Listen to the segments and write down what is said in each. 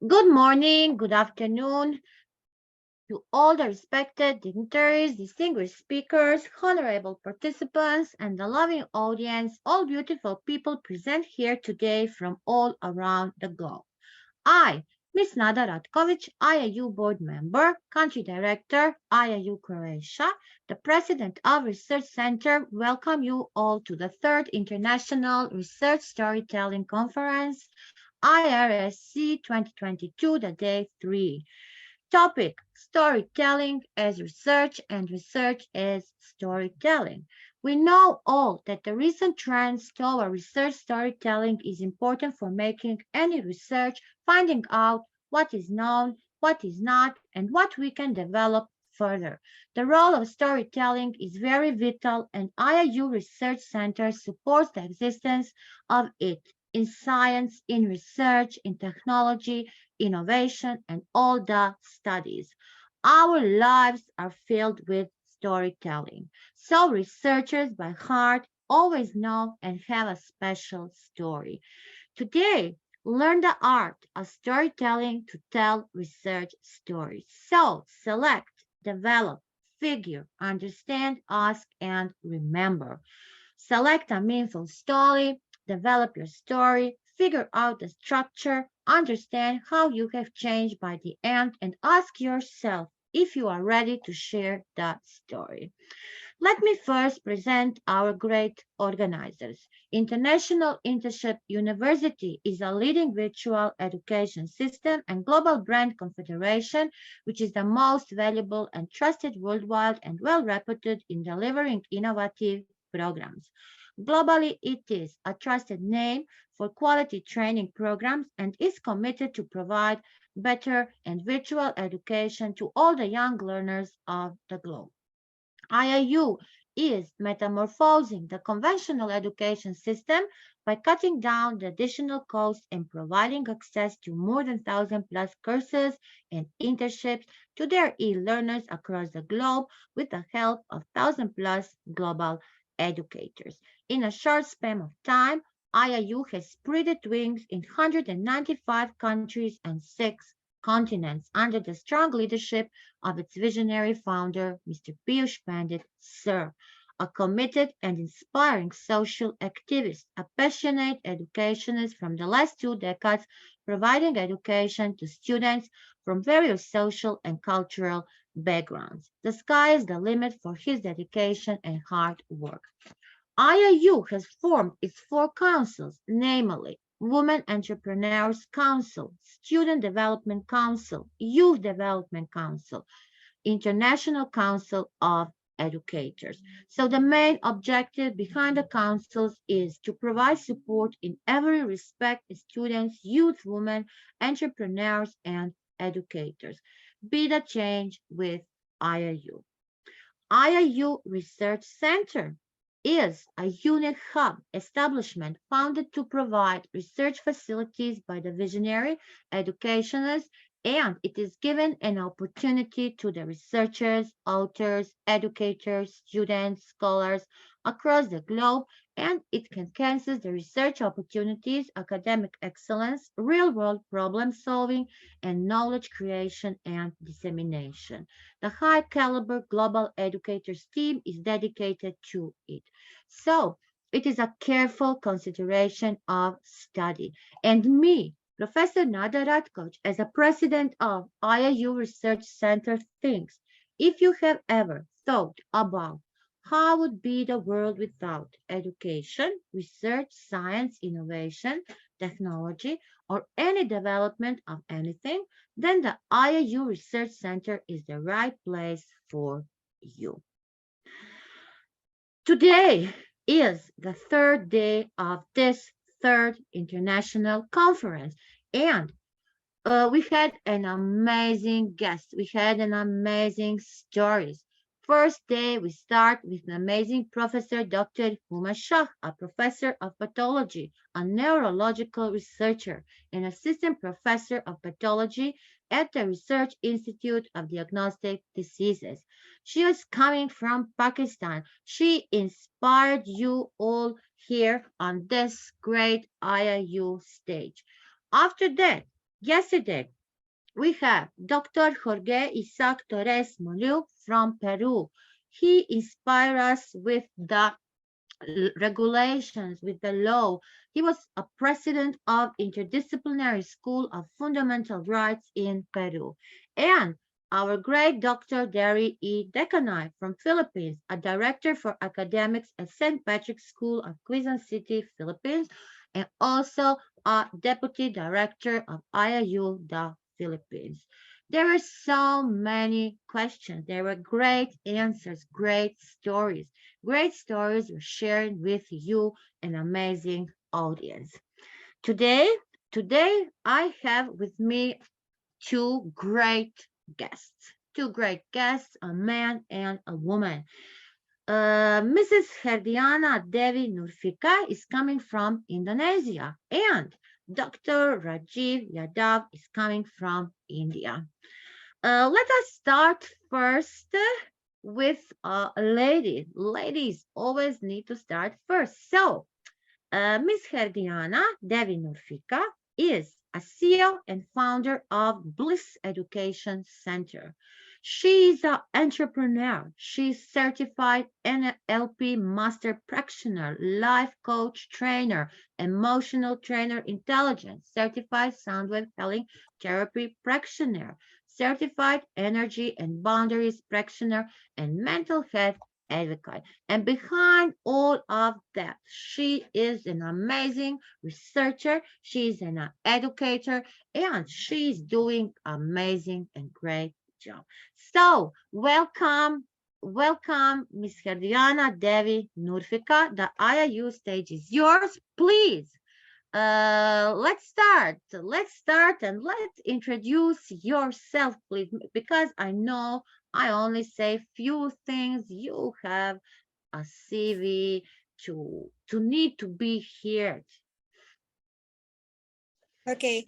Good morning, good afternoon to all the respected dignitaries, distinguished speakers, honorable participants, and the loving audience, all beautiful people present here today from all around the globe. I, Ms. Nada Ratkovic, IIU board member, country director, IIU Croatia, the president of Research Center, welcome you all to the third International Research Storytelling Conference, IRSC 2022, the day 3. Topic: Storytelling as research and research as storytelling. We know all that the recent trends toward research storytelling is important for making any research, finding out what is known, what is not, and what we can develop further. The role of storytelling is very vital, and IIU Research Center supports the existence of it in science, in research, in technology, innovation, and all the studies. Our lives are filled with storytelling. So researchers by heart always know and have a special story. Today, learn the art of storytelling to tell research stories. So select, develop, figure, understand, ask, and remember. Select a meaningful story, develop your story, figure out the structure, understand how you have changed by the end, and ask yourself if you are ready to share that story. Let me first present our great organizers. International Internship University is a leading virtual education system and global brand confederation, which is the most valuable and trusted worldwide and well-reputed in delivering innovative programs. Globally, it is a trusted name for quality training programs and is committed to provide better and virtual education to all the young learners of the globe. IIU is metamorphosing the conventional education system by cutting down the additional costs and providing access to more than 1,000 plus courses and internships to their e-learners across the globe with the help of 1,000 plus global educators. In a short span of time, IIU has spread its wings in 195 countries and 6 continents under the strong leadership of its visionary founder, Mr. Piyush Pandit, Sir, a committed and inspiring social activist, a passionate educationist from the last 2 decades, providing education to students from various social and cultural backgrounds. The sky is the limit for his dedication and hard work. IIU has formed its 4 councils, namely Women Entrepreneurs Council, Student Development Council, Youth Development Council, International Council of Educators. So the main objective behind the councils is to provide support in every respect to students, youth, women, entrepreneurs, and educators. Be the change with IIU. IIU Research Center is a unique hub establishment founded to provide research facilities by the visionary educationists, and it is given an opportunity to the researchers, authors, educators, students, scholars across the globe, and it enhances the research opportunities, academic excellence, real-world problem solving, and knowledge creation and dissemination. The high caliber global educators team is dedicated to it. So it is a careful consideration of study. And me, Professor Nada Ratkovic, as a president of IIU Research Center, thinks if you have ever thought about how would be the world without education, research, science, innovation, technology, or any development of anything, then the IIU Research Center is the right place for you. Today is the third day of this third international conference, and we had an amazing guest. We had an amazing stories. First day, we start with an amazing professor, Dr. Huma Shah, a professor of pathology, a neurological researcher, and assistant professor of pathology at the Research Institute of Diagnostic Diseases. She is coming from Pakistan. She inspired you all here on this great IIU stage. After that, Yesterday, we have Dr. Jorge Isaac Torres Molu from Peru. He inspired us with the regulations, with the law. He was a president of Interdisciplinary School of Fundamental Rights in Peru. And our great Dr. Derry E. Decanay from Philippines, a director for academics at St. Patrick's School of Quezon City, Philippines, and also a deputy director of IIU, the Philippines. There were so many questions. There were great answers, great stories were shared with you, an amazing audience. Today, today I have with me two great guests, a man and a woman. Mrs. Herdiana Devi Nurfika is coming from Indonesia, and Dr. Rajiv Yadav is coming from India. Let us start first with ladies. Ladies always need to start first. So, Ms. Herdiana Devi Nurfika is a CEO and founder of Bliss Education Center. She is an entrepreneur. She's certified NLP master practitioner, life coach trainer, emotional trainer intelligence, certified soundwave healing therapy practitioner, certified energy and boundaries practitioner, and mental health advocate. And behind all of that, she is an amazing researcher, she's an educator, and she's doing amazing and great job. So, welcome, Ms. Herdiana Devi Nurfika. The IIU stage is yours. Please, let's start and let's introduce yourself, please, because I know I only say few things. You have a CV to need to be here. Okay.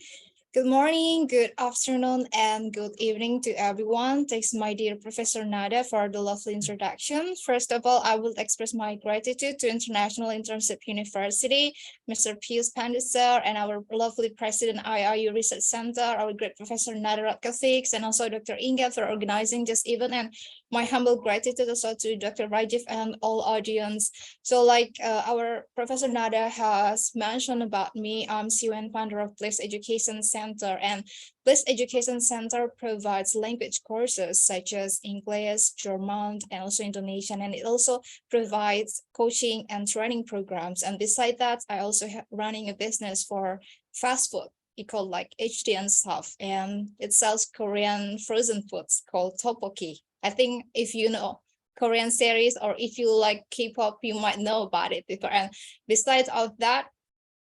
Good morning, good afternoon, and good evening to everyone. Thanks, my dear Professor Nada, for the lovely introduction. First of all, I will express my gratitude to International Internship University, Mr. Pius Pandisar, and our lovely President IIU Research Center, our great Professor Nada Ratkathix, and also Dr. Inga for organizing this event, and my humble gratitude also to Dr. Rajiv and all audience. So like our Professor Nada has mentioned about me, I'm CEO and founder of Bliss Education Center, and Bliss Education Center provides language courses such as English, German, and also Indonesian, and it also provides coaching and training programs. And beside that, I also have running a business for fast food. It called like HD and stuff, and it sells Korean frozen foods called tteokbokki. I think if you know Korean series or if you like K-pop, you might know about it before. And besides of that,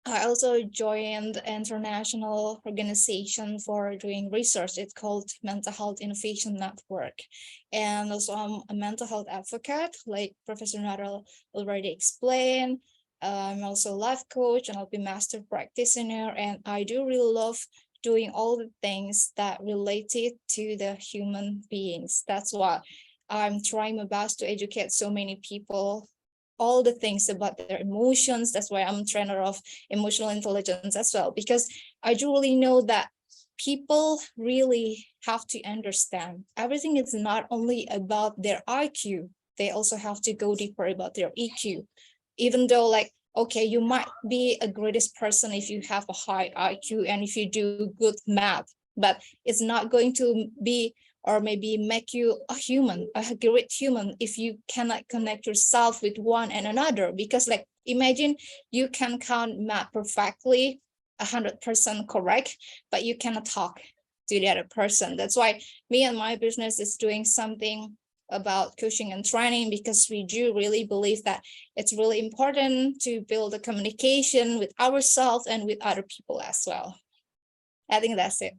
I also joined the international organization for doing research. It's called Mental Health Innovation Network. And also I'm a mental health advocate, like Professor Nara already explained. I'm also a life coach and I'll be master practitioner. And I do really love doing all the things that related to the human beings. That's why I'm trying my best to educate so many people all the things about their emotions. That's why I'm a trainer of emotional intelligence as well, because I do really know that people really have to understand everything is not only about their IQ, they also have to go deeper about their EQ. Even though like, okay, you might be a greatest person if you have a high IQ and if you do good math, but it's not going to be or maybe make you a human, a great human, if you cannot connect yourself with one and another. Because like, imagine you can count math perfectly, 100% correct, but you cannot talk to the other person. That's why me and my business is doing something about coaching and training, because we do really believe that it's really important to build a communication with ourselves and with other people as well. I think that's it.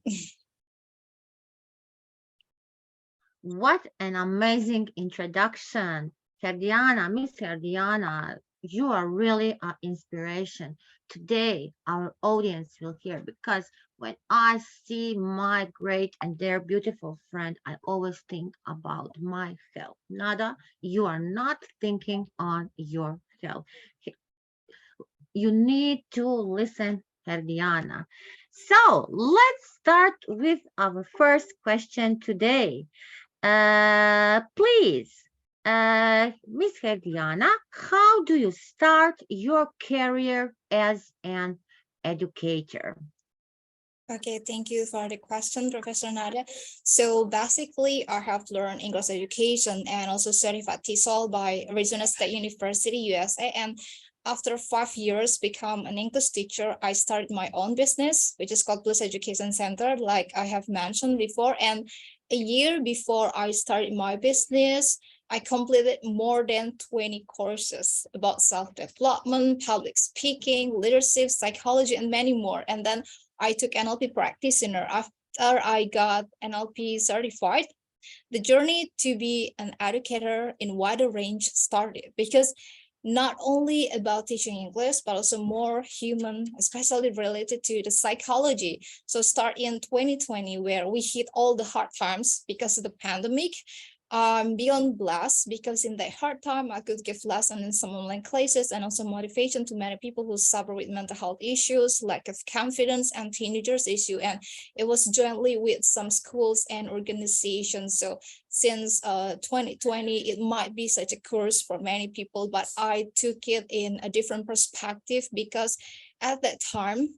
What an amazing introduction, Herdiana, Miss Herdiana. You are really an inspiration. Today, our audience will hear, because when I see my great and dear beautiful friend, I always think about my health. Nada, you are not thinking on your health. You need to listen, Herdiana. So let's start with our first question today. Please, Miss Herdiana, how do you start your career as an educator? Okay, thank you for the question, Professor Nadia. So basically, I have learned English education and also certified TESOL by Arizona State University, USA. And after 5 years become an English teacher, I started my own business, which is called Plus Education Center, like I have mentioned before. And a year before I started my business, I completed more than 20 courses about self-development, public speaking, leadership, psychology, and many more. And then I took NLP practitioner after I got NLP certified. The journey to be an educator in wider range started because not only about teaching English, but also more human, especially related to the psychology. So start in 2020, where we hit all the hard times because of the pandemic. I'm beyond blessed because in that hard time, I could give lessons in some online classes and also motivation to many people who suffer with mental health issues, lack of confidence, and teenagers issue. And it was jointly with some schools and organizations. So since 2020, it might be such a course for many people, but I took it in a different perspective because at that time,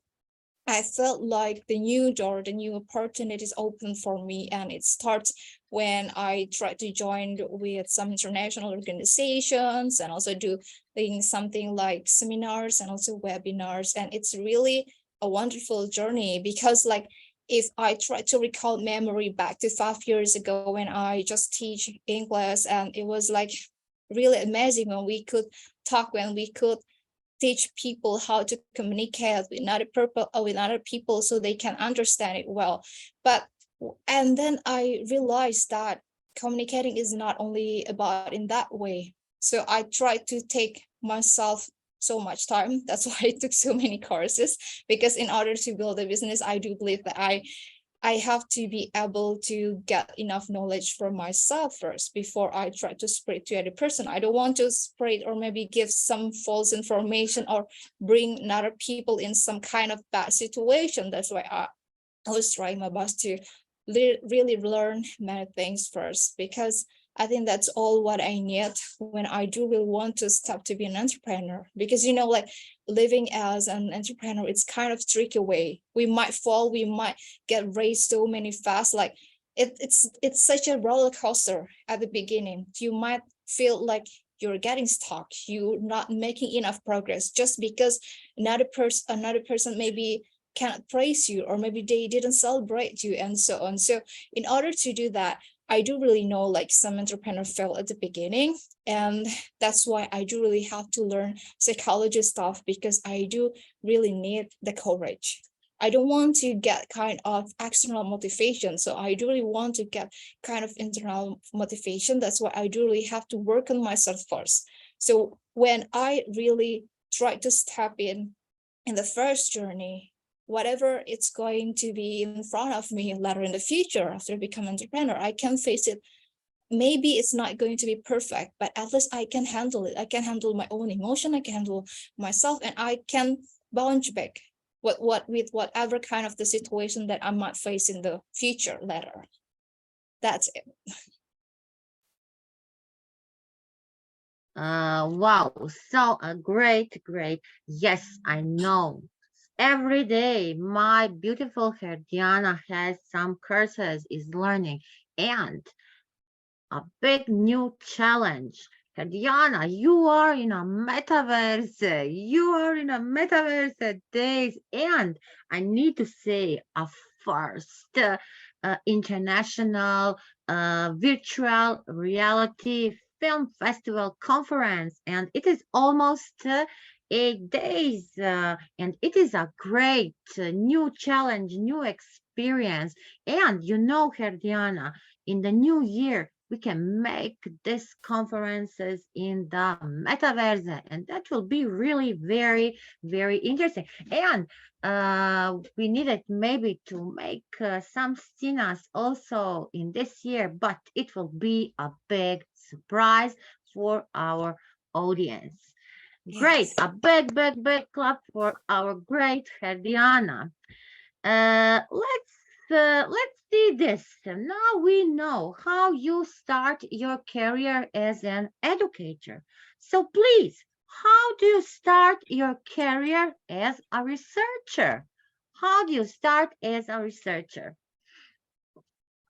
I felt like the new door, the new opportunities open for me. And it starts when I tried to join with some international organizations and also doing something like seminars and also webinars. And it's really a wonderful journey because like if I try to recall memory back to 5 years ago when I just teach English, and it was like really amazing when we could talk, when we could teach people how to communicate with other people so they can understand it well. But and then I realized that communicating is not only about in that way. So I tried to take myself so much time. That's why I took so many courses, because in order to build a business, I do believe that I have to be able to get enough knowledge for myself first before I try to spread to other person. I don't want to spread or maybe give some false information or bring other people in some kind of bad situation. That's why I was trying my best to really learn many things first, because I think that's all what I need when I do really want to step to be an entrepreneur. Because like living as an entrepreneur, it's kind of tricky way. We might fall, we might get raised so many fast. Like it's such a roller coaster at the beginning. You might feel like you're getting stuck, you're not making enough progress just because another person maybe cannot praise you, or maybe they didn't celebrate you, and so on. So in order to do that, I do really know like some entrepreneurs fail at the beginning, and that's why I do really have to learn psychology stuff, because I do really need the courage. I don't want to get kind of external motivation, so I do really want to get kind of internal motivation. That's why I do really have to work on myself first. So when I really try to step in the first journey, whatever it's going to be in front of me later in the future after I become an entrepreneur, I can face it. Maybe it's not going to be perfect, but at least I can handle it. I can handle my own emotion, I can handle myself, and I can bounce back with whatever kind of the situation that I might face in the future later. That's it. Wow, so great. Yes, I know. Every day, my beautiful Herdiana has some courses, is learning, and a big new challenge. Herdiana, you are in a metaverse. You are in a metaverse days, and I need to say, a first international virtual reality film festival conference, and it is almost 8 days, and it is a great new challenge, new experience. And Herdiana, in the new year, we can make these conferences in the metaverse, and that will be really very interesting. And we needed maybe to make some scenes also in this year, but it will be a big surprise for our audience. Great, Yes. a big clap for our great Herdiana. Let's see this. Now we know how you start your career as an educator. So please, how do you start your career as a researcher? How do you start as a researcher?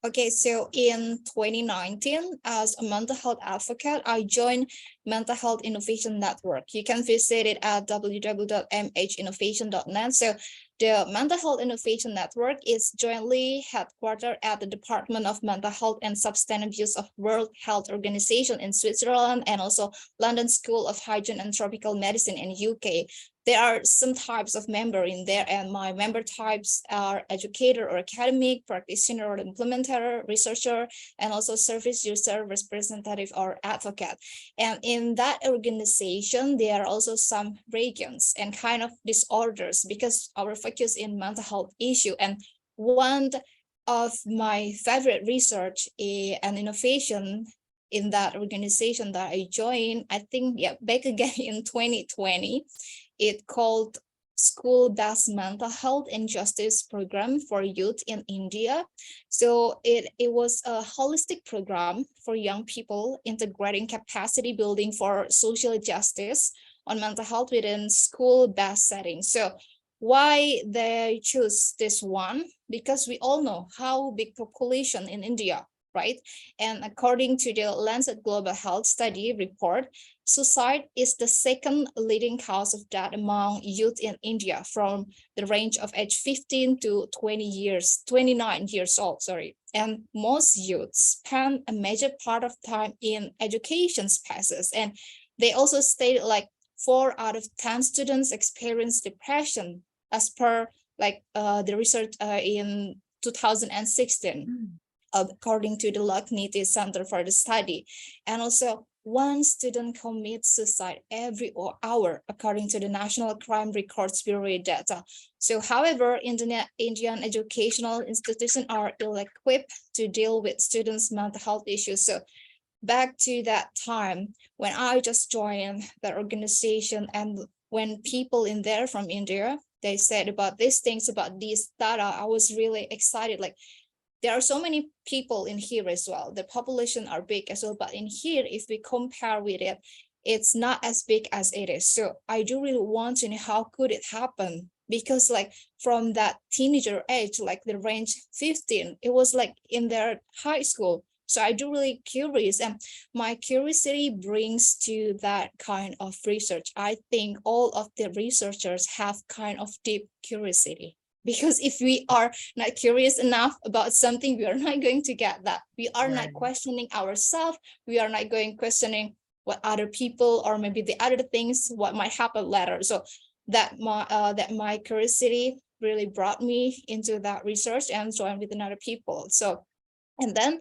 Okay, so in 2019, as a mental health advocate, I joined Mental Health Innovation Network. You can visit it at www.mhinnovation.net. So the Mental Health Innovation Network is jointly headquartered at the Department of Mental Health and Substance Abuse of World Health Organization in Switzerland, and also London School of Hygiene and Tropical Medicine in UK. There are some types of member in there, and my member types are educator or academic, practitioner or implementer, researcher, and also service user, representative or advocate. And in that organization, there are also some regions and kind of disorders because our focus in mental health issue. And one of my favorite research and innovation in that organization that I joined, I think, yeah, back again in 2020, it called School-Based Mental Health and Justice Program for Youth in India. So it was a holistic program for young people integrating capacity building for social justice on mental health within school-based settings. So why they choose this one? Because we all know how big population in India, right? And according to the Lancet Global Health Study report, suicide is the second leading cause of death among youth in India from the range of age 15 to 29 years old, sorry. And most youths spend a major part of time in education spaces. And they also state like 4 out of 10 students experience depression as per the research in 2016. According to the Lucknity Center for the Study. And also, one student commits suicide every hour, according to the National Crime Records Bureau data. So, however, Indian educational institutions are ill-equipped to deal with students' mental health issues. So, back to that time when I just joined the organization, and when people in there from India, they said about these things, about these data, I was really excited. Like, there are so many people in here as well. The population are big as well, but in here, if we compare with it, it's not as big as it is. So I do really want to know how could it happen? Because like from that teenager age, like the range 15, it was like in their high school. So I do really curious, and my curiosity brings to that kind of research. I think all of the researchers have kind of deep curiosity, because if we are not curious enough about something, we are not going to get that. We are not Right. questioning ourselves. We are not going questioning what other people or maybe the other things, what might happen later. So that my curiosity really brought me into that research and joined with another people. So, and then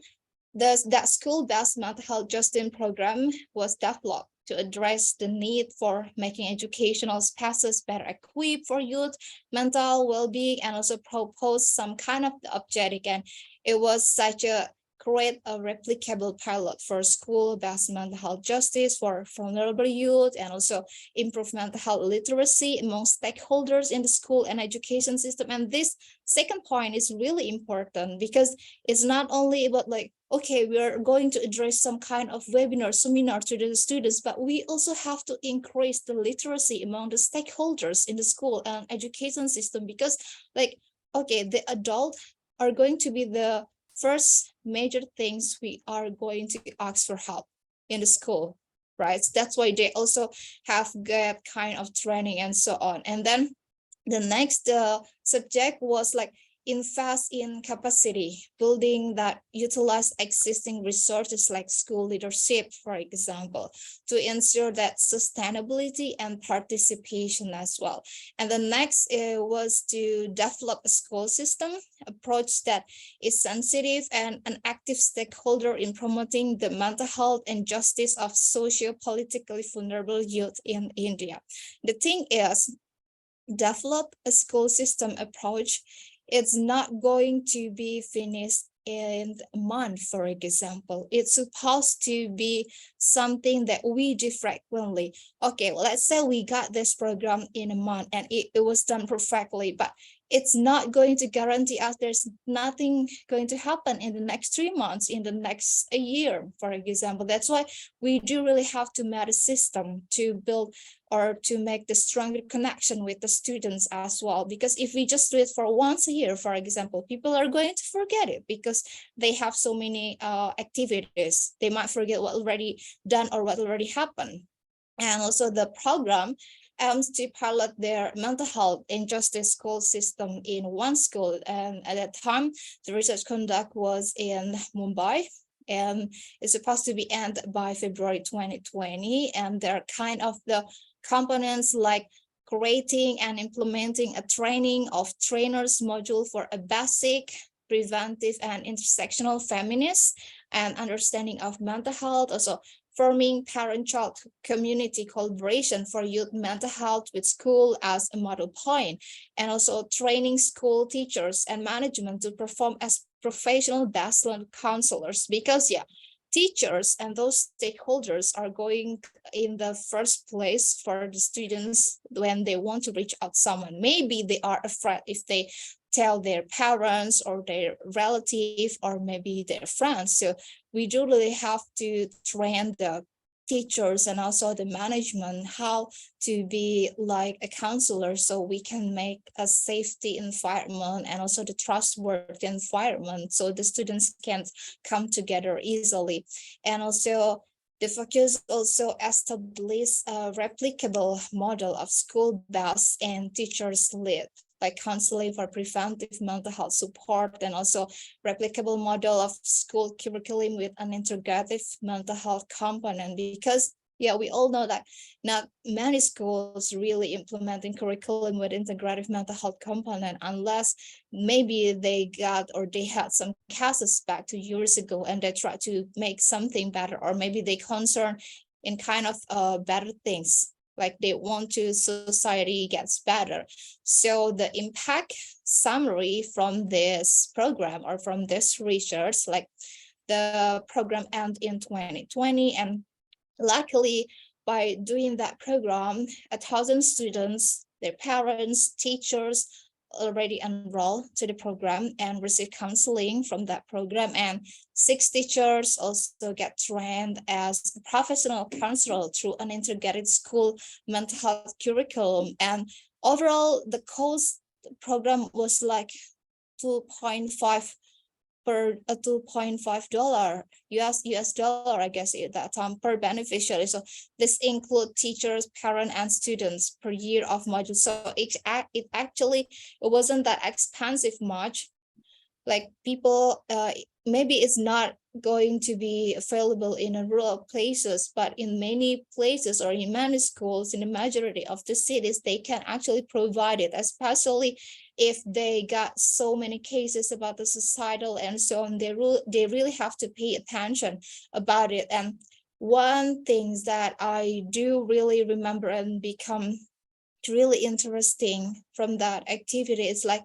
that school-based mental health justice program was developed to address the need for making educational spaces better equipped for youth mental well-being, and also propose some kind of objective. And it was such a create a replicable pilot for school-based mental health justice for vulnerable youth, and also improve mental health literacy among stakeholders in the school and education system. And this second point is really important, because it's not only about like, okay, we are going to address some kind of webinar, seminar to the students, but we also have to increase the literacy among the stakeholders in the school and education system, because like, okay, the adult are going to be the first major things we are going to ask for help in the school, right? That's why they also have that kind of training and so on. And then the next subject was like invest in capacity building that utilize existing resources like school leadership, for example, to ensure that sustainability and participation as well. And the next was to develop a school system approach that is sensitive and an active stakeholder in promoting the mental health and justice of socio-politically vulnerable youth in India. The thing is, develop a school system approach, it's not going to be finished in a month, for example. It's supposed to be something that we do frequently. Okay, let's say we got this program in a month and it was done perfectly, but it's not going to guarantee us there's nothing going to happen in the next 3 months, in the next a year, for example. That's why we do really have to make a system to build or to make the stronger connection with the students as well. Because if we just do it for once a year, for example, people are going to forget it because they have so many activities. They might forget what already done or what already happened. And also the program aims to pilot their mental health in just the school system in one school. And at that time, the research conduct was in Mumbai, and it's supposed to be end by February 2020. And there are kind of the components like creating and implementing a training of trainers module for a basic, preventive, and intersectional feminist and understanding of mental health. Also forming parent-child community collaboration for youth mental health with school as a model point, and also training school teachers and management to perform as professional baseline counselors. Because teachers and those stakeholders are going in the first place for the students when they want to reach out someone. Maybe they are afraid if they tell their parents or their relative or maybe their friends. So we do really have to train the teachers and also the management how to be like a counselor, so we can make a safety environment and also the trustworthy environment so the students can come together easily. And also the focus also establish a replicable model of school-based and teachers-led, like counseling for preventive mental health support, and also replicable model of school curriculum with an integrative mental health component. Because we all know that not many schools really implementing curriculum with integrative mental health component, unless maybe they got or they had some cases back 2 years ago and they try to make something better, or maybe they concern in kind of better things, like they want to society gets better. So the impact summary from this program or from this research, like the program end in 2020, and luckily by doing that program, 1,000 students, their parents, teachers already enrolled to the program and receive counseling from that program, and 6 teachers also get trained as a professional counselor through an integrated school mental health curriculum. And overall the cost program was like 2.5 per $2.5 US dollar, I guess at that time, per beneficiary. So this include teachers, parents, and students per year of module. So it actually it wasn't that expensive much. Like people, maybe it's not going to be available in rural places, but in many places or in many schools, in the majority of the cities, they can actually provide it, especially if they got so many cases about the societal and so on. They really have to pay attention about it. And one thing that I do really remember and become really interesting from that activity is like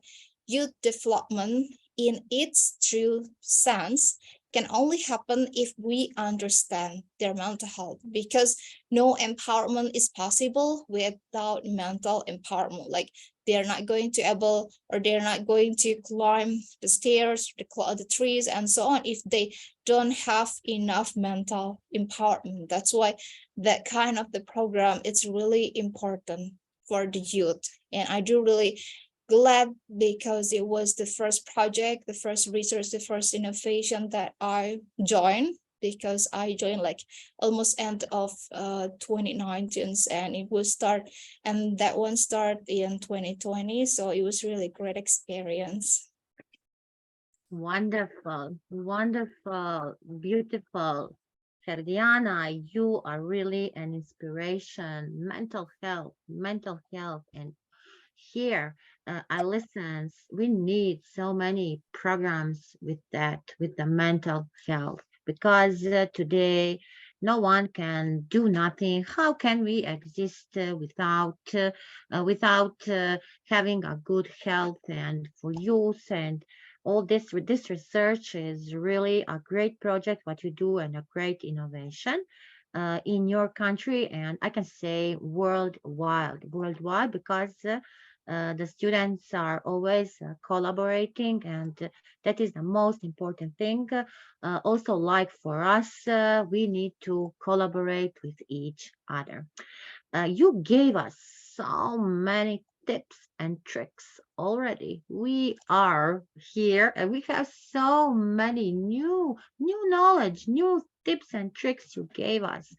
youth development in its true sense can only happen if we understand their mental health, because no empowerment is possible without mental empowerment. Like they're not going to able, or they're not going to climb the stairs, the trees and so on if they don't have enough mental empowerment. That's why that kind of the program is really important for the youth. And I do really glad because it was the first project, the first research, the first innovation that I joined, because I joined like almost end of 2019, and it will start, and that one start in 2020. So it was really great experience. Wonderful, wonderful, beautiful. Ferdiana, you are really an inspiration. Mental health. And here, I listen, we need so many programs with that, with the mental health, because today no one can do nothing. How can we exist without having a good health and for youth and all this? With this research is really a great project what you do and a great innovation in your country, and I can say worldwide because The students are always collaborating, and that is the most important thing. Also, like for us, we need to collaborate with each other. You gave us so many tips and tricks already. We are here and we have so many new knowledge, new tips and tricks you gave us.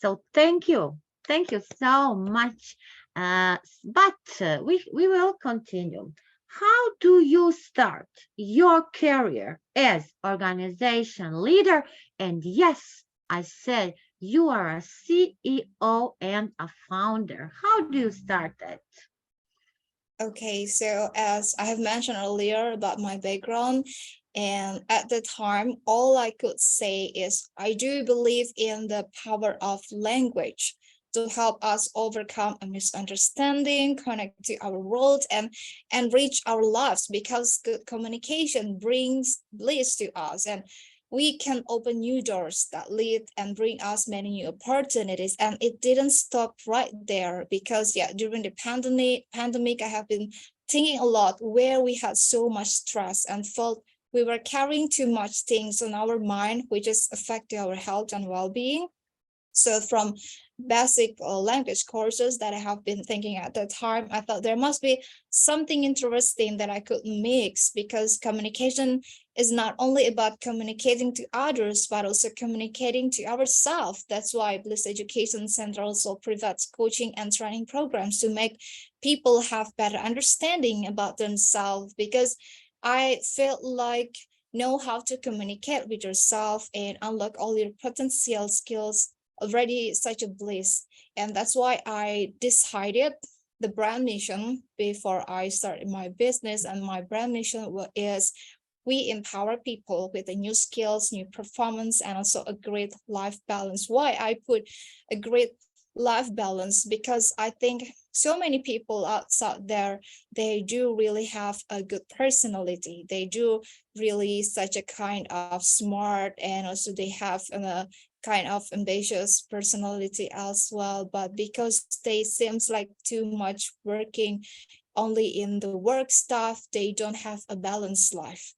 So thank you. Thank you so much. But we will continue. How do you start your career as organization leader? And yes, I said you are a CEO and a founder. How do you start that? Okay, so as I have mentioned earlier about my background, and at the time, all I could say is I do believe in the power of language to help us overcome a misunderstanding, connect to our world, and reach our lives, because good communication brings bliss to us, and we can open new doors that lead and bring us many new opportunities. And it didn't stop right there, because yeah, during the pandemic, I have been thinking a lot where we had so much stress and felt we were carrying too much things on our mind, which is affecting our health and well-being. So from basic language courses that I have been thinking at the time, I thought there must be something interesting that I could mix, because communication is not only about communicating to others, but also communicating to ourselves. That's why Bliss Education Center also provides coaching and training programs to make people have better understanding about themselves, because I felt like know how to communicate with yourself and unlock all your potential skills already such a bliss. And that's why I decided the brand mission before I started my business. And my brand mission is we empower people with the new skills, new performance, and also a great life balance. Why I put a great life balance? Because I think so many people outside there, they do really have a good personality. They do really such a kind of smart, and also they have a kind of ambitious personality as well. But because they seems like too much working only in the work stuff, they don't have a balanced life.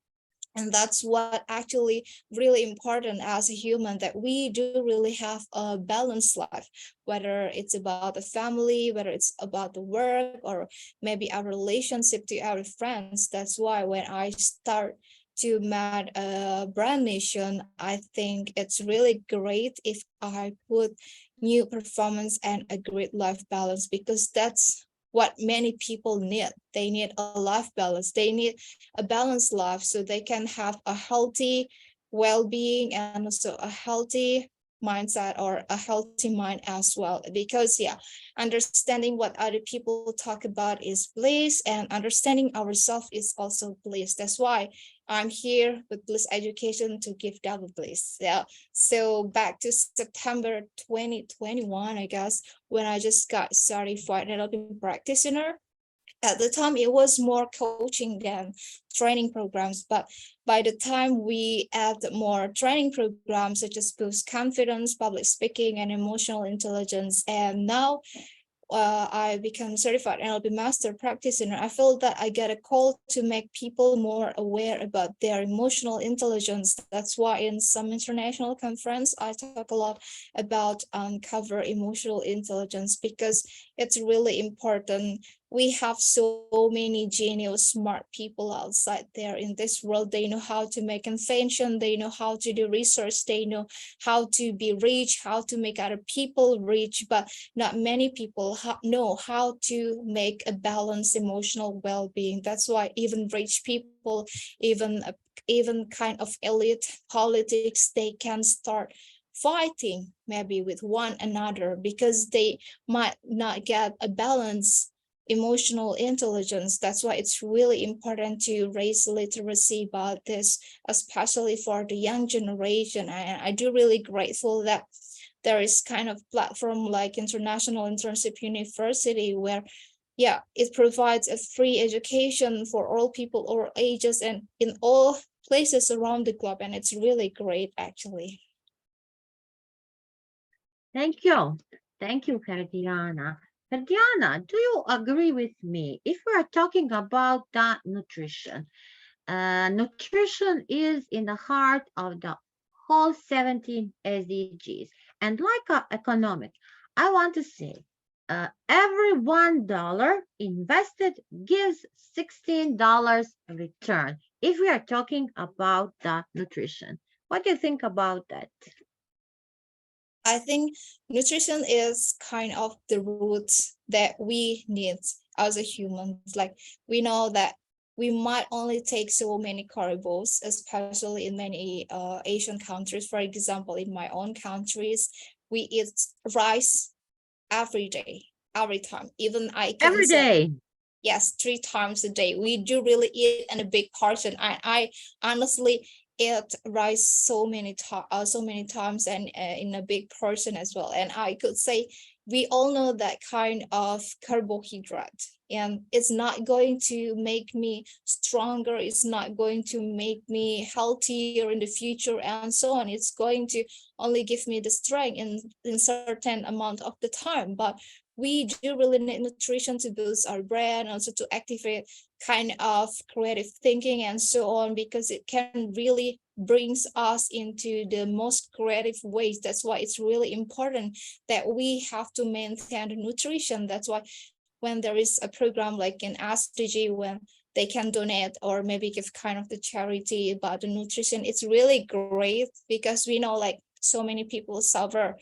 And that's what actually really important as a human, that we do really have a balanced life, whether it's about the family, whether it's about the work, or maybe our relationship to our friends. That's why when I start to make a brand mission, I think it's really great if I put new performance and a great life balance, because that's what many people need. They need a life balance. They need a balanced life so they can have a healthy well-being and also a healthy mindset or a healthy mind as well. Because yeah, understanding what other people talk about is bliss, and understanding ourselves is also bliss. That's why I'm here with Bliss Education to give double bliss. Yeah. So back to September 2021, I guess, when I just got certified NLP practitioner. At the time, it was more coaching than training programs, but by the time we add more training programs such as boost confidence, public speaking, and emotional intelligence, and now I become certified NLP master practitioner, I feel that I get a call to make people more aware about their emotional intelligence. That's why in some international conference, I talk a lot about cover emotional intelligence, because it's really important. We have so many genius, smart people outside there in this world. They know how to make invention. They know how to do research. They know how to be rich, how to make other people rich, but not many people know how to make a balanced emotional well-being. That's why even rich people, even kind of elite politics, they can start fighting maybe with one another, because they might not get a balance emotional intelligence. That's why it's really important to raise literacy about this, especially for the young generation. And I do really grateful that there is kind of platform like International Internship University, where yeah, it provides a free education for all people, all ages, and in all places around the globe. And it's really great, actually. Thank you. Thank you, Katiana. Diana, do you agree with me? If we are talking about that nutrition, nutrition is in the heart of the whole 17 SDGs. And like economic, I want to say every $1 invested gives $16 return if we are talking about the nutrition. What do you think about that? I think nutrition is kind of the roots that we need as a humans. Like we know that we might only take so many carnivores, especially in many Asian countries. For example, in my own countries, we eat rice every day, every time. Even I can Every say day. yes, 3 times a day. We do really eat in a big portion. I honestly eat rice so many times and in a big portion as well. And I could say we all know that kind of carbohydrate, and it's not going to make me stronger. It's not going to make me healthier in the future and so on. It's going to only give me the strength in certain amount of the time. But we do really need nutrition to boost our brain, also to activate kind of creative thinking and so on, because it can really brings us into the most creative ways. That's why it's really important that we have to maintain the nutrition. That's why when there is a program like in SDG, when they can donate or maybe give kind of the charity about the nutrition, it's really great because we know like so many people suffer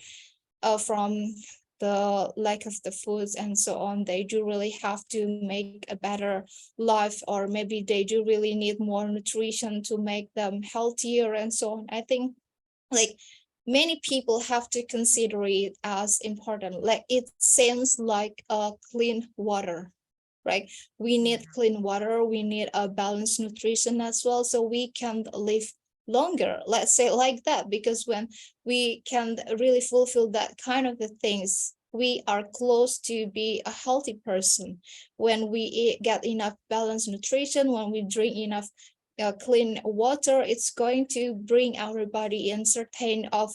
from the lack of the foods and so on. They do really have to make a better life, or maybe they do really need more nutrition to make them healthier and so on. I think like many people have to consider it as important. Like it seems like a clean water, right? We need clean water, we need a balanced nutrition as well, so we can live longer, let's say like that. Because when we can really fulfill that kind of the things, we are close to be a healthy person. When we get enough balanced nutrition, when we drink enough clean water, it's going to bring our body in certain of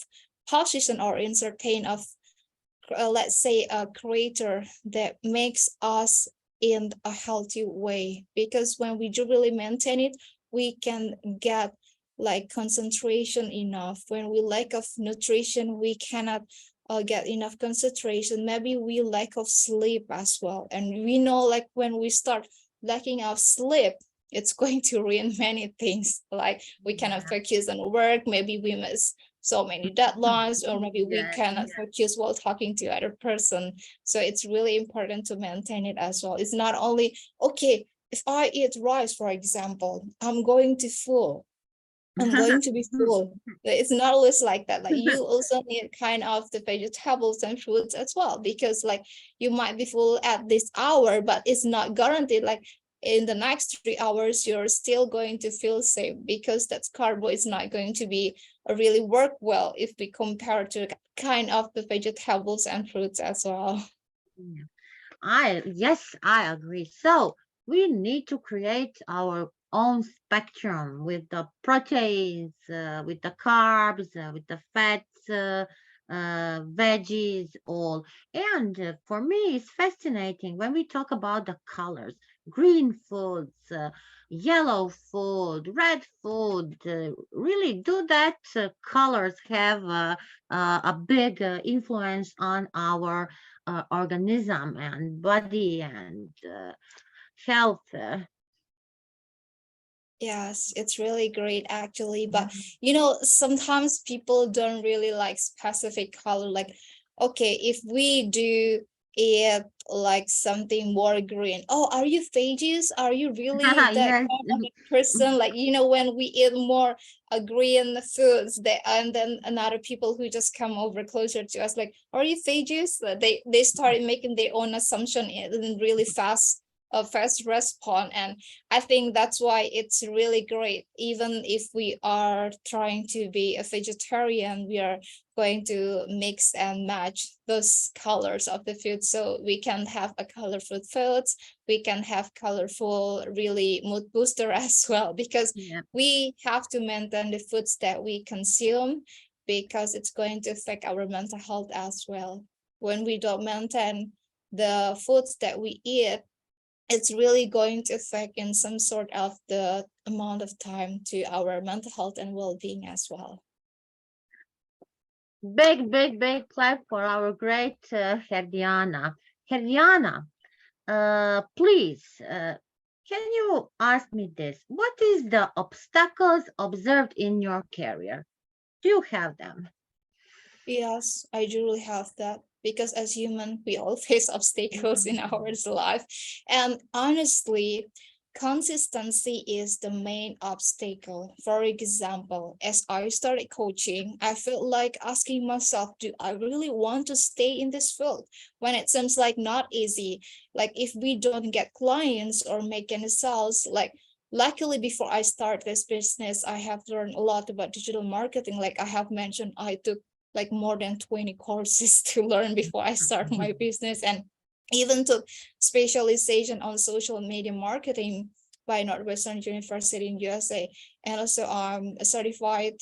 position or in certain of let's say a creator that makes us in a healthy way. Because when we do really maintain it, we can get like concentration enough. When we lack of nutrition, we cannot get enough concentration. Maybe we lack of sleep as well, and we know like when we start lacking of sleep, it's going to ruin many things. Like we cannot focus on work, maybe we miss so many deadlines, or maybe we Yeah, cannot focus while talking to other person. So it's really important to maintain it as well. It's not only okay, if I eat rice, for example, I'm going to be full. It's not always like that. Like you also need kind of the vegetables and fruits as well, because like you might be full at this hour, but it's not guaranteed. Like in the next 3 hours, you're still going to feel safe, because that carbo is not going to be really work well if we compare to kind of the vegetables and fruits as well. yeah. Yes, I agree. So we need to create our own spectrum with the proteins, with the carbs, with the fats, veggies, all. And for me, it's fascinating when we talk about the colors: green foods, yellow food, red food. Really, do that colors have a big influence on our organism and body and health. Yes, it's really great actually. But Mhm. sometimes people don't really like specific color. Like, okay, if we do eat like something more green, oh, are you veggies? Are you really that Yes. kind of a person? Like, when we eat more green foods, that and then another people who just come over closer to us, like, are you veggies? They started making their own assumption in really fast, a fast response. And I think that's why it's really great. Even if we are trying to be a vegetarian, we are going to mix and match those colors of the food, so we can have a colorful foods. We can have colorful, really mood booster as well, because Yeah. we have to maintain the foods that we consume, because it's going to affect our mental health as well. When we don't maintain the foods that we eat, it's really going to affect in some sort of the amount of time to our mental health and well-being as well. Big, big, big clap for our great Herdiana. Herdiana, please, can you ask me this? What is the obstacles observed in your career? Do you have them? Yes, I do really have that because as human, we all face obstacles in our life. And honestly, consistency is the main obstacle. For example, as I started coaching, I felt like asking myself, do I really want to stay in this field when it seems like not easy? Like if we don't get clients or make any sales, like luckily before I start this business, I have learned a lot about digital marketing. Like I have mentioned, I took like more than 20 courses to learn before I start my business, and even took specialization on social media marketing by Northwestern University in USA. And also a certified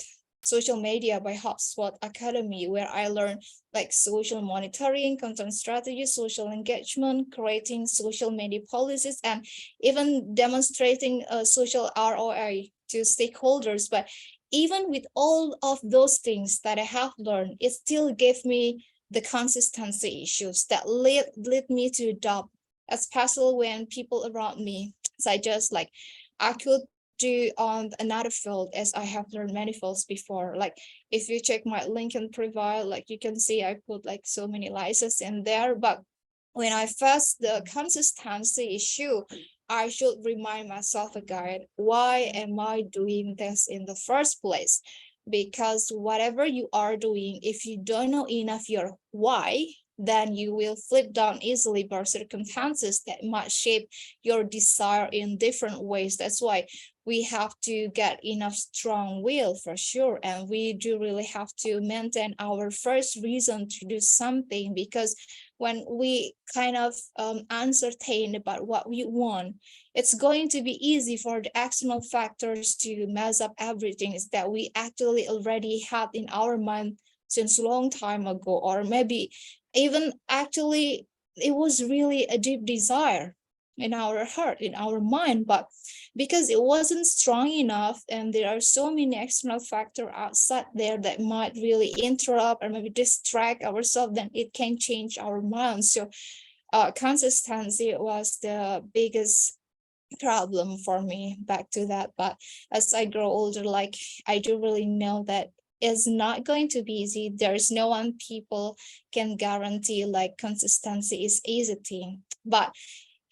social media by HubSpot Academy, where I learned like social monitoring, content strategy, social engagement, creating social media policies, and even demonstrating social ROI to stakeholders. But even with all of those things that I have learned, it still gave me the consistency issues that led me to doubt, especially when people around me suggest like I could do on another field, as I have learned many fields before. Like if you check my LinkedIn profile, like you can see I put like so many licenses in there. But when I faced the consistency issue, I should remind myself again, why am I doing this in the first place? Because whatever you are doing, if you don't know enough your why, then you will flip down easily by circumstances that might shape your desire in different ways. That's why we have to get enough strong will for sure. And we do really have to maintain our first reason to do something, because when we kind of uncertain about what we want, it's going to be easy for the external factors to mess up everything is that we actually already had in our mind since a long time ago, or maybe even actually it was really a deep desire in our heart, in our mind, but because it wasn't strong enough and there are so many external factors outside there that might really interrupt or maybe distract ourselves, then it can change our mind. So consistency was the biggest problem for me back to that. But as I grow older, like I do really know that it's not going to be easy. There's no one people can guarantee like consistency is easy thing. But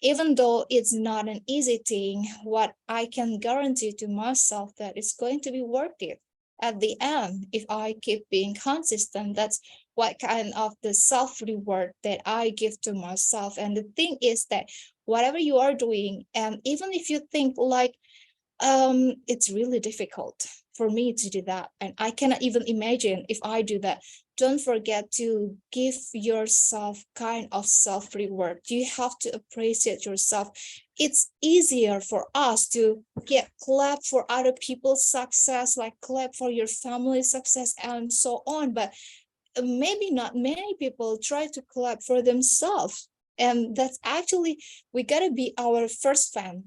even though it's not an easy thing, what I can guarantee to myself that it's going to be worth it at the end if I keep being consistent. That's what kind of the self-reward that I give to myself. And the thing is that whatever you are doing, and even if you think like it's really difficult for me to do that, and I cannot even imagine if I do that, don't forget to give yourself kind of self-reward. You have to appreciate yourself. It's easier for us to get clap for other people's success, like clap for your family's success and so on, but maybe not many people try to clap for themselves. And that's actually, we gotta be our first fan.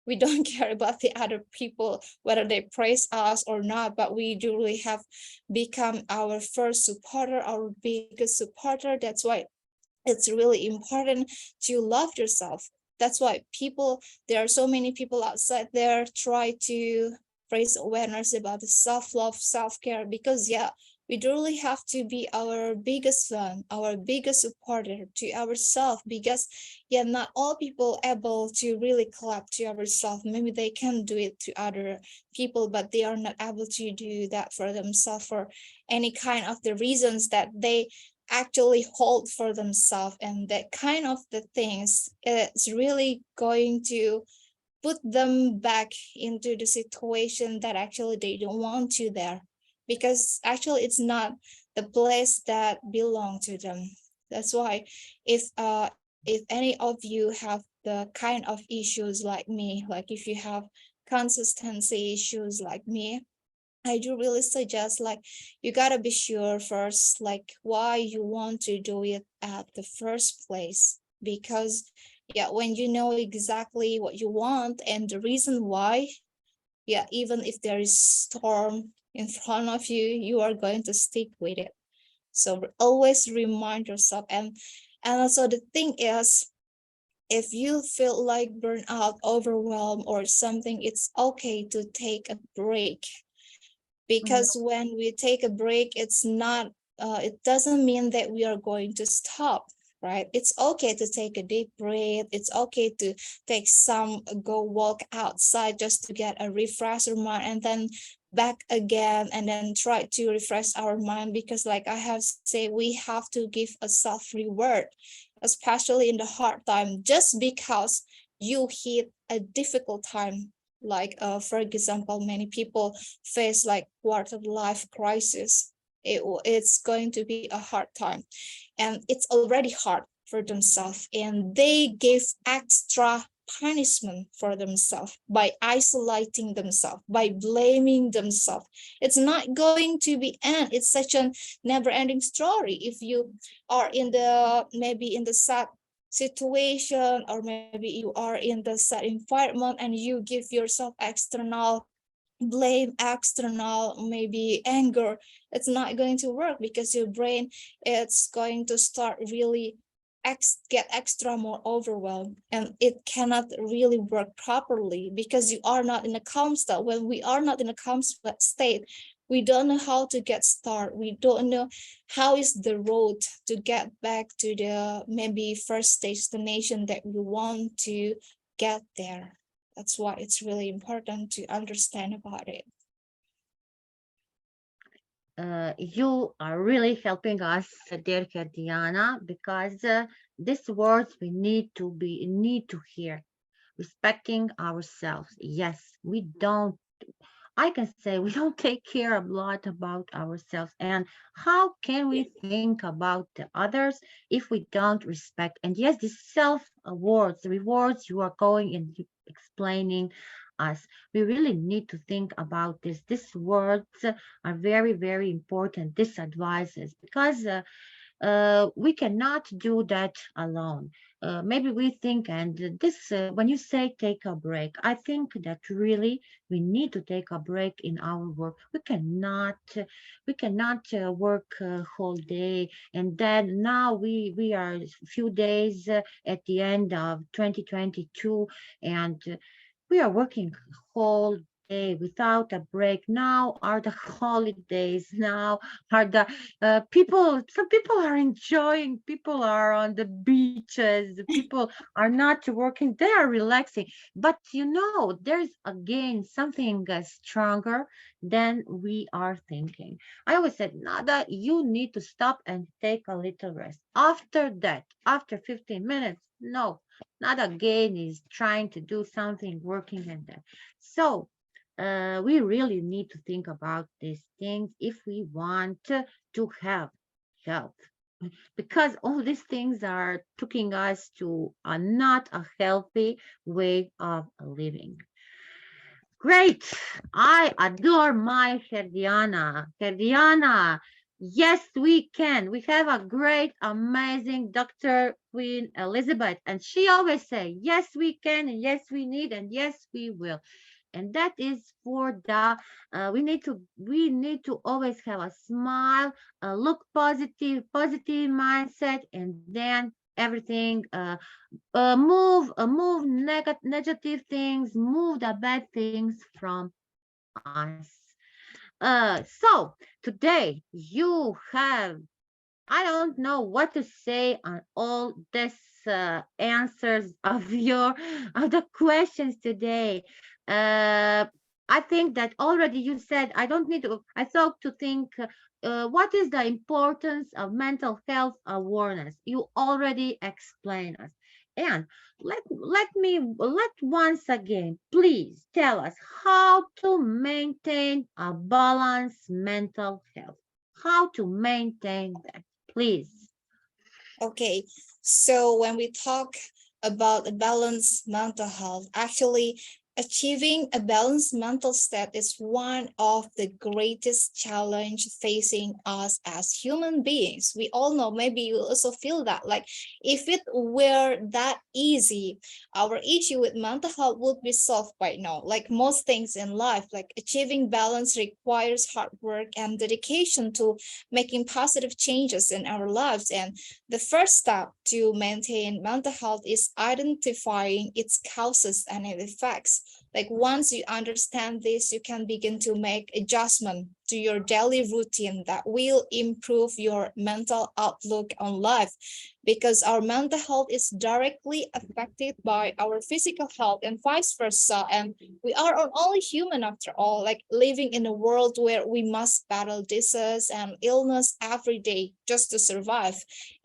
We don't care about the other people, whether they praise us or not, but we do really have become our first supporter, our biggest supporter. That's why it's really important to love yourself. That's why people, there are so many people outside there try to raise awareness about the self-love, self-care, because yeah, we do really have to be our biggest fan, our biggest supporter to ourselves, because yeah, not all people able to really clap to ourselves. Maybe they can do it to other people, but they are not able to do that for themselves for any kind of the reasons that they actually hold for themselves. And that kind of the things, it's really going to put them back into the situation that actually they don't want to there, because actually it's not the place that belong to them. That's why if any of you have the kind of issues like me, like if you have consistency issues like me, I do really suggest like you gotta be sure first like why you want to do it at the first place. because yeah, when you know exactly what you want and the reason why, yeah, even if there is storm in front of you, you are going to stick with it. So always remind yourself. And also the thing is, if you feel like burnout, overwhelmed or something, it's okay to take a break, Mhm. because when we take a break, it's not it doesn't mean that we are going to stop, right? It's okay to take a deep breath. It's okay to take some go walk outside just to get a refresh your mind, and then back again, and then try to refresh our mind, because like I have said, we have to give a self reward, especially in the hard time. Just because you hit a difficult time, like for example, many people face like quarter life crisis, it's going to be a hard time, and it's already hard for themselves, and they give extra punishment for themselves by isolating themselves, by blaming themselves. It's not going to be end. It's such a never ending story. If you are in the maybe in the sad situation, or maybe you are in the sad environment, and you give yourself external blame, external maybe anger, it's not going to work, because your brain, it's going to start really get extra more overwhelmed, and it cannot really work properly, because you are not in a calm state. When we are not in a calm state, we don't know how to get started. We don't know how is the road to get back to the maybe first destination that we want to get there. That's why it's really important to understand about it. You are really helping us, dear Diana, because these words we need to hear. Respecting ourselves. Yes, we don't. I can say we don't take care a lot about ourselves. And how can we think about the others if we don't respect? And yes, these self awards, rewards you are going and explaining us. We really need to think about this. These words are very, very important. These advices, because we cannot do that alone. Maybe we think, and this, when you say take a break, I think that really we need to take a break in our work. We cannot work whole day, and then now we are a few days at the end of 2022, and we are working whole day without a break. Now are the holidays. Now are the people. Some people are enjoying. People are on the beaches. People are not working. They are relaxing. But you know, there's again something stronger than we are thinking. I always said, Nada, you need to stop and take a little rest. After that, after 15 minutes, no, not again is trying to do something working and that. So we really need to think about these things if we want to have health, because all these things are taking us to a not a healthy way of living. Great. I adore my Herdiana. Herdiana, yes, we can. We have a great, amazing Dr. Queen Elizabeth, and she always say, yes, we can, and yes, we need, and yes, we will. And that is for the we need to always have a smile, look positive mindset, and then everything move negative things, move the bad things from us. So today you have, I don't know what to say on all this answers of your of the questions today. Uh, I think that already you said I don't need to. I thought to think what is the importance of mental health awareness. You already explained us, and let once again please tell us how to maintain a balanced mental health. How to maintain that, please. Okay, so when we talk about a balanced mental health, actually, Achieving a balanced mental state is one of the greatest challenge facing us as human beings. We all know, maybe you also feel that, like if it were that easy, our issue with mental health would be solved by now. Like most things in life, like achieving balance requires hard work and dedication to making positive changes in our lives. And the first step to maintain mental health is identifying its causes and its effects. Like once you understand this, you can begin to make adjustment to your daily routine that will improve your mental outlook on life, because our mental health is directly affected by our physical health and vice versa. And we are only human after all, like living in a world where we must battle disease and illness every day just to survive.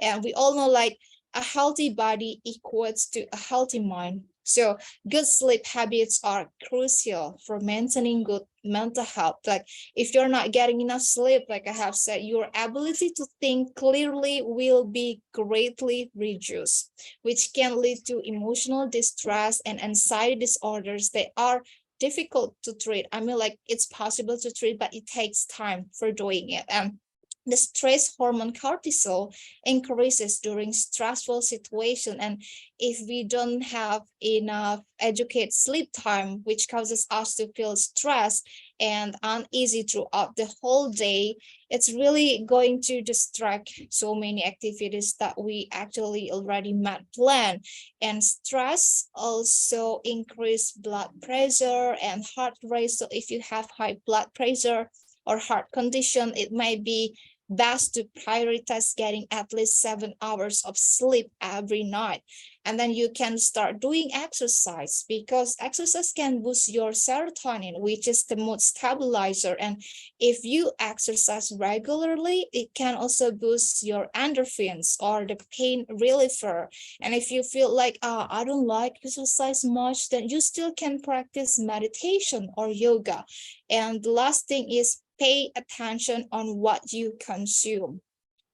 And we all know, like, a healthy body equates to a healthy mind. So good sleep habits are crucial for maintaining good mental health. Like if you're not getting enough sleep, like I have said, your ability to think clearly will be greatly reduced, which can lead to emotional distress and anxiety disorders that are difficult to treat. I mean, like it's possible to treat, but it takes time for doing it. And the stress hormone cortisol increases during stressful situation, and if we don't have enough adequate sleep time, which causes us to feel stressed and uneasy throughout the whole day, it's really going to distract so many activities that we actually already made plan. And stress also increase blood pressure and heart rate. So if you have high blood pressure or heart condition, it might be best to prioritize getting at least 7 hours of sleep every night. And then you can start doing exercise, because exercise can boost your serotonin, which is the mood stabilizer. And if you exercise regularly, it can also boost your endorphins or the pain reliever. And if you feel like, I don't like exercise much, then you still can practice meditation or yoga. And the last thing is pay attention on what you consume,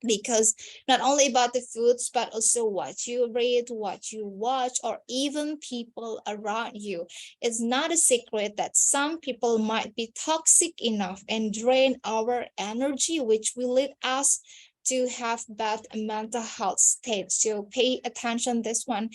because not only about the foods, but also what you read, what you watch, or even people around you. It's not a secret that some people might be toxic enough and drain our energy, which will lead us to have bad mental health state. So pay attention this one.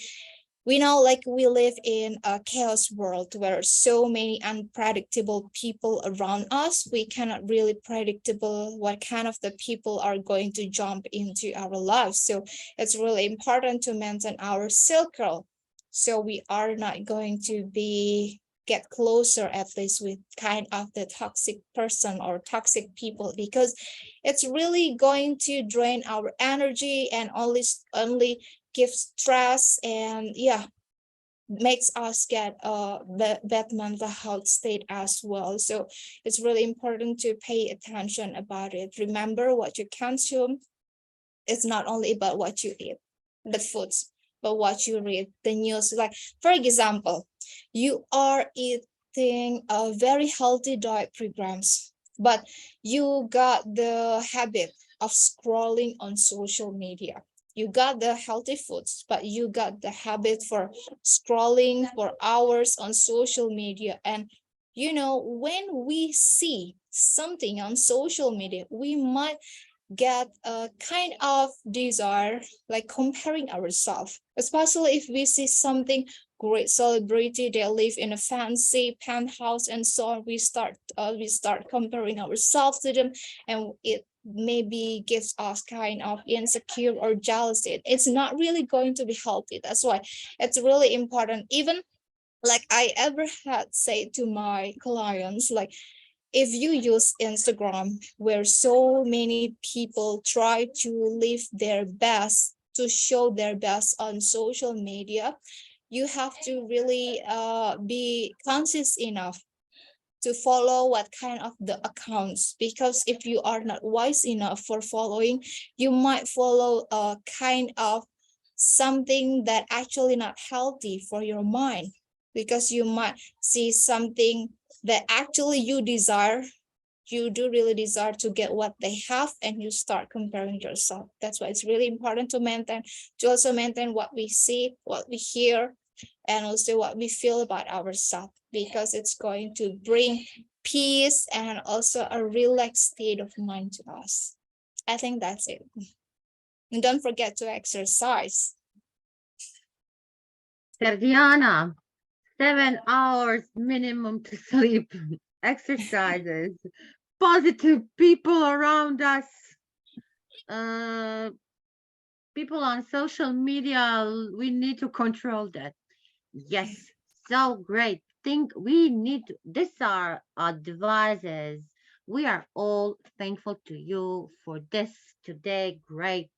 We know, like, we live in a chaos world where so many unpredictable people around us. We cannot really predictable what kind of the people are going to jump into our lives. So it's really important to maintain our circle, so we are not going to be get closer at least with kind of the toxic person or toxic people, because it's really going to drain our energy and only give stress, and yeah, makes us get a bad mental health state as well. So it's really important to pay attention about it. Remember, what you consume is not only about what you eat, the foods, but what you read, the news. Like for example, you are eating a very healthy diet programs, but you got the habit of scrolling on social media. You got the healthy foods, but you got the habit for scrolling for hours on social media. And you know, when we see something on social media, we might get a kind of desire, like comparing ourselves, especially if we see something great celebrity, they live in a fancy penthouse and so on. We start comparing ourselves to them, and it maybe gives us kind of insecure or jealousy. It's not really going to be healthy. That's why it's really important. Even like I ever had say to my clients, like, if you use Instagram, where so many people try to live their best, to show their best on social media, you have to really be conscious enough to follow what kind of the accounts, because if you are not wise enough for following, you might follow a kind of something that actually not healthy for your mind, because you might see something that actually you desire, you do really desire to get what they have, and you start comparing yourself. That's why it's really important to also maintain what we see, what we hear, and also what we feel about ourselves, because it's going to bring peace and also a relaxed state of mind to us. I think that's it. And don't forget to exercise. Serdiana, 7 hours minimum to sleep, exercises, positive people around us, people on social media, we need to control that. Yes, so great. Think we need to, these are our devices. We are all thankful to you for this today great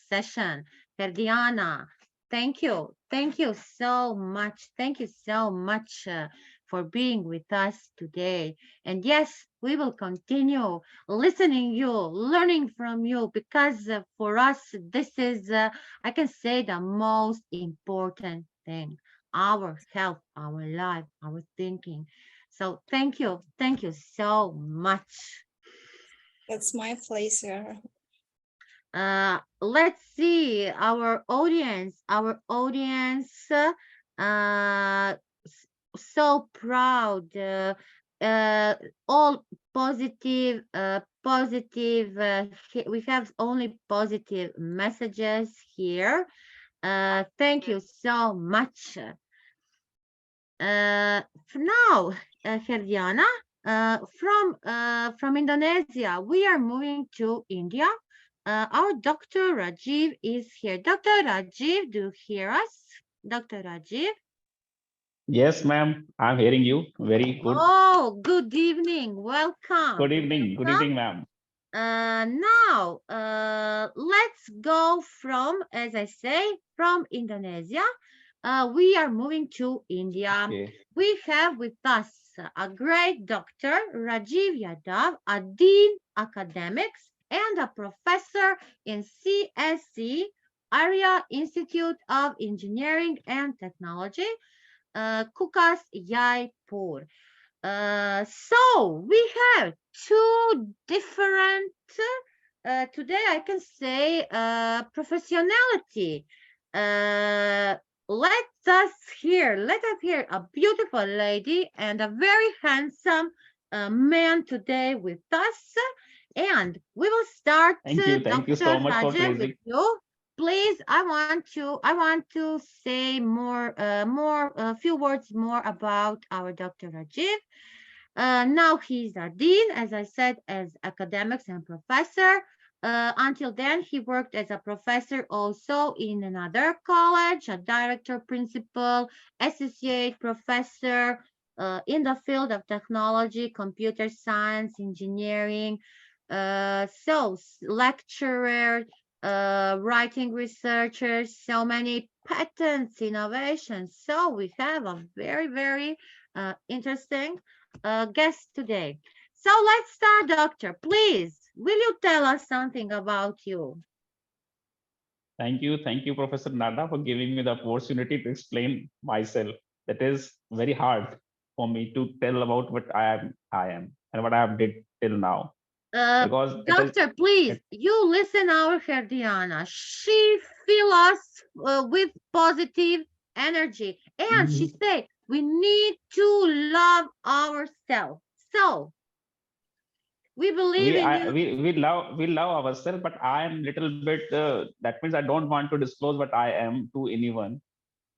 session. Ferdiana, thank you. Thank you so much. Thank you so much for being with us today. And yes, we will continue listening you, learning from you, because for us, this is, I can say, the most important thing, our health, our life, our thinking. So thank you so much. That's my pleasure. Let's see our audience, so proud, all positive, we have only positive messages here. Thank you so much. Now, Ferdiana, from Indonesia, we are moving to India. Our Dr. Rajiv is here. Dr. Rajiv, do you hear us? Dr. Rajiv? Yes, ma'am. I'm hearing you. Very good. Oh, good evening. Welcome. Good evening. Good Welcome. evening, ma'am. Now, let's go from, as I say, from Indonesia. We are moving to India. Okay. We have with us a great doctor, Rajiv Yadav, a dean academics and a professor in CSC, Area Institute of Engineering and Technology, Kukas Jaipur. So we have two different, today I can say, professionality. Let us hear a beautiful lady and a very handsome man today with us. And we will start, Thank you. Thank you Dr. so much for Rajiv, with praising. you. Please, I want to say a few words more about our Dr. Rajiv. Now he's a dean, as I said, as academics and professor. Until then, he worked as a professor also in another college, a director, principal, associate professor in the field of technology, computer science, engineering. Lecturer, writing researchers, so many patents, innovations. So we have a very, very interesting guest today. So let's start, doctor. Please, will you tell us something about you? Thank you. Thank you, Professor Nada, for giving me the opportunity to explain myself. That is very hard for me to tell about what I am, and what I have did till now. Because Doctor, please, you listen our Herdiana. She fill us with positive energy. And she say, we need to love ourselves. So we believe in you. we love ourselves, but I am little bit. That means I don't want to disclose what I am to anyone.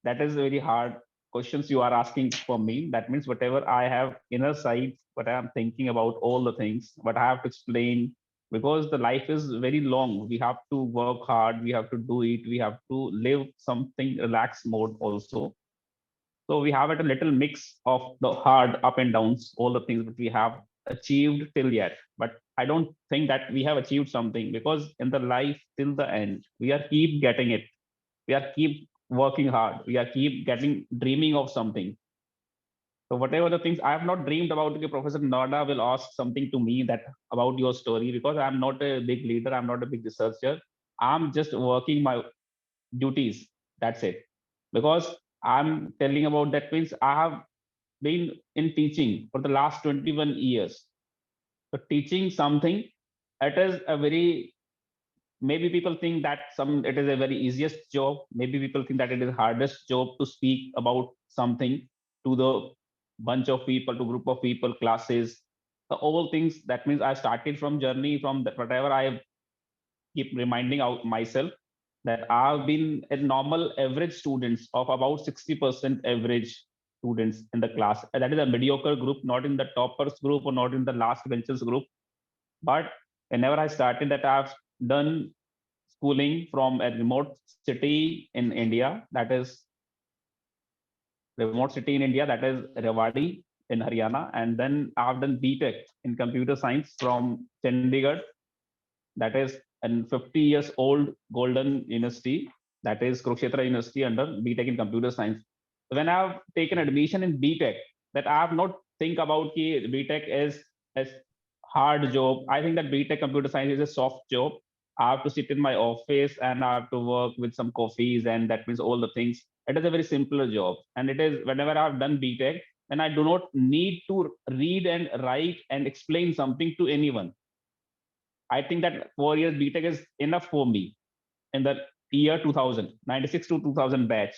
That is very hard questions you are asking for me. That means whatever I have inner side, what I am thinking about, all the things, what I have to explain, because the life is very long. We have to work hard. We have to do it. We have to live something relaxed mode also. So we have it a little mix of the hard up and downs, all the things that we have achieved till yet. But I don't think that we have achieved something, because in the life till the end, we are keep getting it. We are keep working hard. We are keep getting dreaming of something. So whatever the things I have not dreamed about, okay, Professor Nada will ask something to me that about your story, because I'm not a big leader. I'm not a big researcher. I'm just working my duties. That's it. Because I'm telling about that means I have been in teaching for the last 21 years. So teaching something, it is a very maybe people think that it is a very easiest job. Maybe people think that it is hardest job to speak about something to the bunch of people, to group of people, classes, all things. That means I started from journey from whatever I keep reminding out myself that I've been a normal average students of about 60% average students in the class. And that is a mediocre group, not in the toppers group or not in the last benches group. But whenever I started that, I've done schooling from a remote city in India, that is remote city in India, that is Rewari in Haryana. And then I've done BTech in computer science from Chandigarh, that is an 50 years old golden university, that is Kurukshetra University under BTech in computer science. When I've taken admission in BTech, that I have not think about ki BTech is a hard job. I think that BTech computer science is a soft job. I have to sit in my office and I have to work with some coffees, and that means all the things. It is a very simpler job. And it is whenever I've done BTech, then I do not need to read and write and explain something to anyone. I think that 4 years BTech is enough for me in the year 2000, 96 to 2000 batch.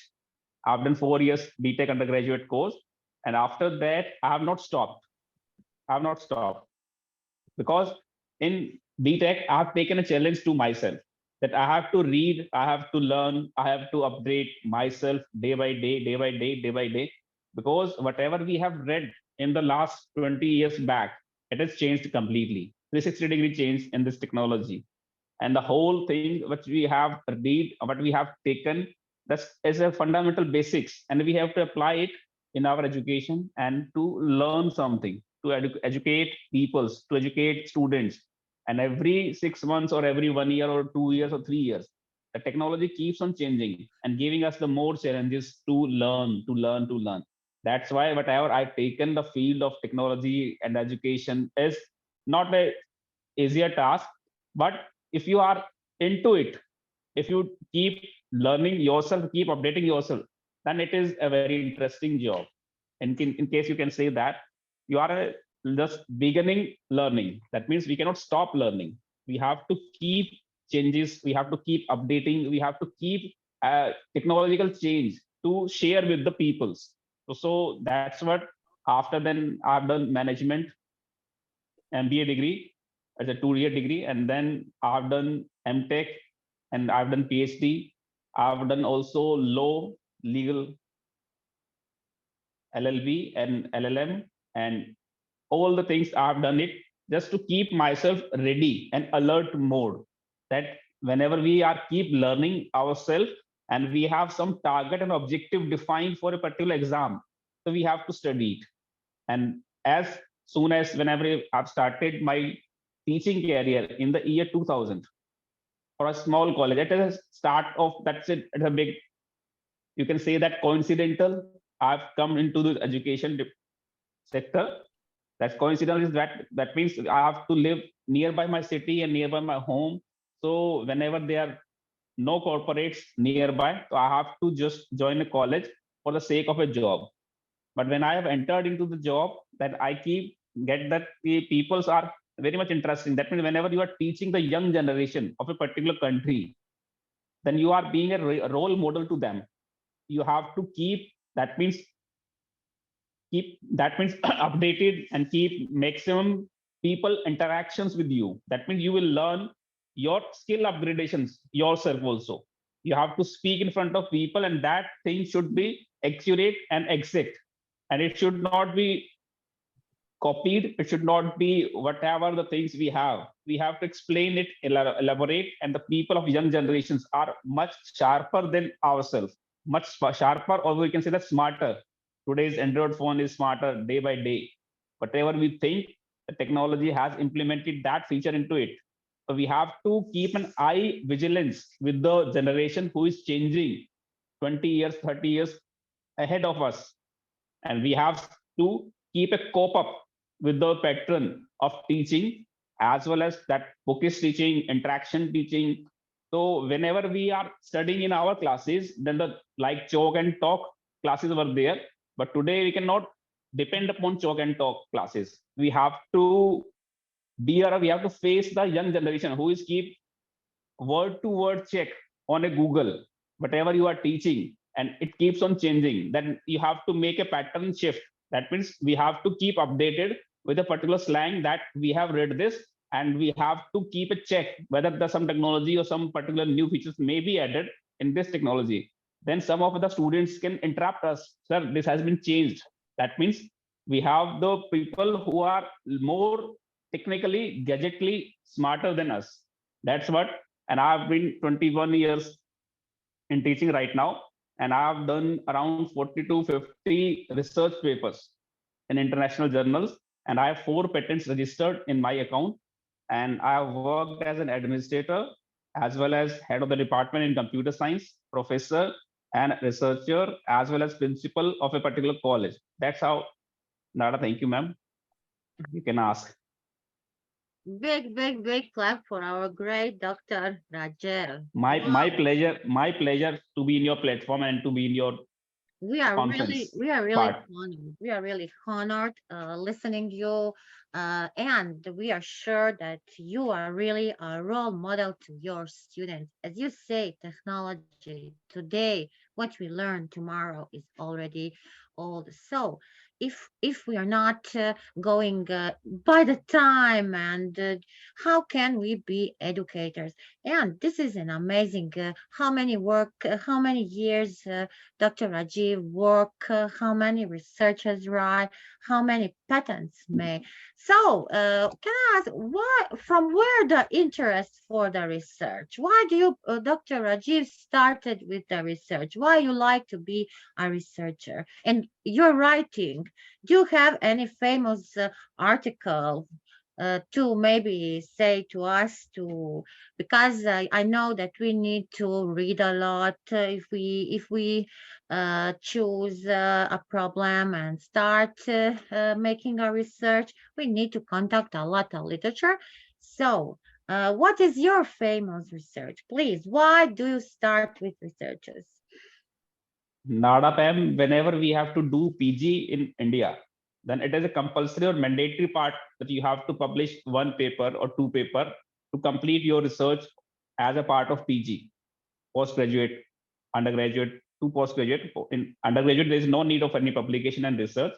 I've done 4 years BTech undergraduate course. And after that, I have not stopped. I have not stopped because in BTech, I have taken a challenge to myself that I have to read, I have to learn, I have to upgrade myself day by day, day by day, day by day. Because whatever we have read in the last 20 years back, it has changed completely. 360-degree change in this technology. And the whole thing which we have read, what we have taken, that is a fundamental basics. And we have to apply it in our education and to learn something, to educate peoples, to educate students. And every 6 months or every 1 year or 2 years or 3 years, the technology keeps on changing and giving us the more challenges to learn, to learn, to learn. That's why whatever I've taken the field of technology and education is not a easier task, but if you are into it, if you keep learning yourself, keep updating yourself, then it is a very interesting job. In case you can say that you are just beginning learning, that means we cannot stop learning. We have to keep changes, we have to keep updating, we have to keep technological change to share with the peoples. So that's what after then I've done management MBA degree as a 2 year degree, and then I've done MTech and I've done PhD. I've done also law, legal, LLB and LLM, and all the things I've done it just to keep myself ready and alert mode. That whenever we are keep learning ourselves and we have some target and objective defined for a particular exam, so we have to study it. And as soon as whenever I've started my teaching career in the year 2000 for a small college, it is a start of that's it. It's a big, you can say that coincidental. I've come into the education sector. That's coincidental is that means I have to live nearby my city and nearby my home. So whenever there are no corporates nearby, so I have to just join a college for the sake of a job. But when I have entered into the job, that I keep get that the peoples are very much interesting. That means whenever you are teaching the young generation of a particular country, then you are being a role model to them. You have to keep, that means updated and keep maximum people interactions with you. That means you will learn your skill upgradations yourself also. You have to speak in front of people, and that thing should be accurate and exact, and it should not be copied. It should not be whatever the things we have to explain it, elaborate. And the people of young generations are much sharper than ourselves, much sharper, or we can say that smarter. Today's Android phone is smarter day by day. Whatever we think, the technology has implemented that feature into it. So we have to keep an eye vigilance with the generation who is changing 20 years, 30 years ahead of us. And we have to keep a cope up with the pattern of teaching, as well as that bookish teaching, interaction teaching. So whenever we are studying in our classes, then the like chalk and talk classes were there. But today we cannot depend upon chalk and talk classes. We have to we have to face the young generation who is keep word to word check on a Google, whatever you are teaching, and it keeps on changing, then you have to make a pattern shift. That means we have to keep updated with a particular slang that we have read this, and we have to keep a check whether there's some technology or some particular new features may be added in this technology. Then some of the students can interrupt us, sir, this has been changed. That means we have the people who are more technically, gadgetly smarter than us. That's what. And I've been 21 years in teaching right now, and I've done around 40 to 50 research papers in international journals, and I have 4 patents registered in my account. And I have worked as an administrator as well as head of the department in computer science, professor and researcher, as well as principal of a particular college. That's how. Nada, thank you, ma'am. You can ask. Big, big, big clap for our great Dr. Rajel. My pleasure. My pleasure to be in your platform and to be in your conference We are really part. honored. We are really honored listening you, and we are sure that you are really a role model to your students. As you say, technology today, what we learn tomorrow is already old. So, if we are not going by the time, and how can we be educators? And this is an amazing. How many years? Dr. Rajiv work, how many researchers write, how many patents made. So, can I ask from where the interest for the research? Why do you, Dr. Rajiv, started with the research? Why you like to be a researcher? And your writing, do you have any famous article to maybe say to us to, because I know that we need to read a lot if we choose a problem and start making a research, we need to contact a lot of literature. So what is your famous research, please? Why do you start with researches? Nada, ma'am, whenever we have to do PG in India, then it is a compulsory or mandatory part that you have to publish 1 paper or 2 paper to complete your research as a part of PG, postgraduate, undergraduate to postgraduate. In undergraduate, there is no need of any publication and research.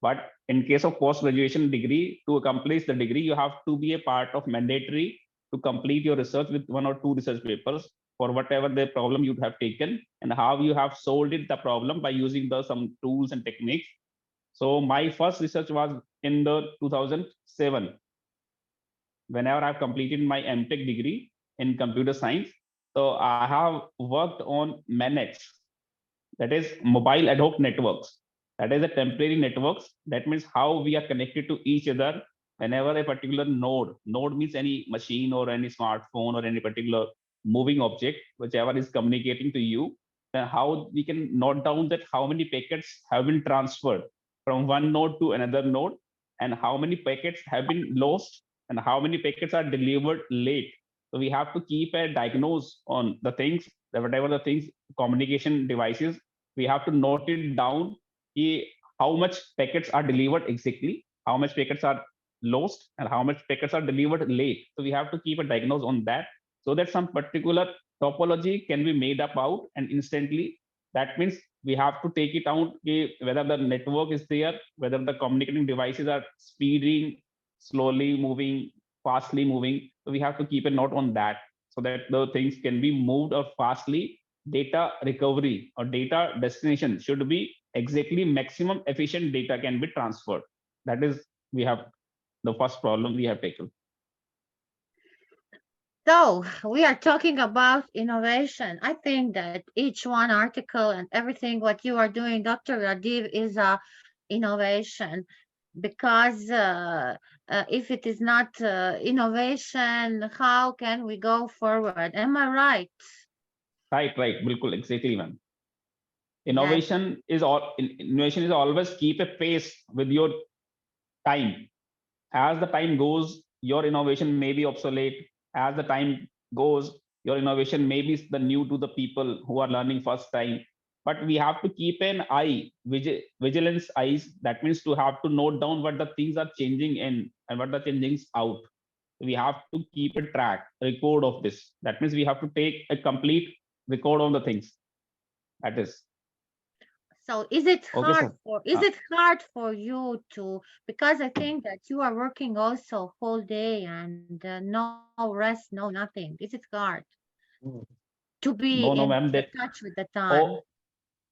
But in case of post-graduation degree, to accomplish the degree, you have to be a part of mandatory to complete your research with 1 or 2 research papers for whatever the problem you have taken and how you have solved it the problem by using the some tools and techniques. So my first research was in the 2007, whenever I've completed my MTech degree in computer science. So I have worked on MANETs, that is mobile ad hoc networks. That is a temporary networks. That means how we are connected to each other whenever a particular node means any machine or any smartphone or any particular moving object, whichever is communicating to you, then how we can note down that how many packets have been transferred from one node to another node, and how many packets have been lost, and how many packets are delivered late. So we have to keep a diagnose on the things, that whatever the things, communication devices, we have to note it down, how much packets are delivered exactly, how much packets are lost, and how much packets are delivered late. So we have to keep a diagnose on that, so that some particular topology can be made up out and instantly. That means we have to take it out, whether the network is there, whether the communicating devices are speeding, slowly moving, fastly moving. So we have to keep a note on that, so that the things can be moved or fastly. Data recovery or data destination should be exactly maximum efficient data can be transferred. That is, we have the first problem we have taken. So we are talking about innovation. I think that each one article and everything what you are doing, Dr. Rajiv, is a innovation, because if it is not innovation, how can we go forward? Am I right? Right, bilkul, exactly, ma'am. Yes. Innovation is always keep a pace with your time. As the time goes, your innovation may be obsolete. As the time goes, your innovation may be the new to the people who are learning first time. But we have to keep an eye, vigilance eyes. That means to have to note down what the things are changing in and what the changing out. We have to keep a track, record of this. That means we have to take a complete record on the things. That is So is it okay, hard sir. for is it hard for you to, because I think that you are working also whole day and no rest, no nothing. Is it hard to be No, no, in ma'am. That touch with the time?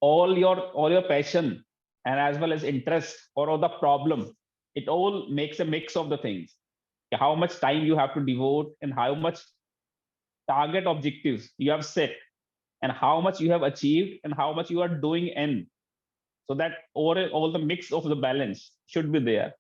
all, all your passion and as well as interest or the problem, it all makes a mix of the things. How much time you have to devote and how much target objectives you have set and how much you have achieved and how much you are doing in, so that overall all the mix of the balance should be there.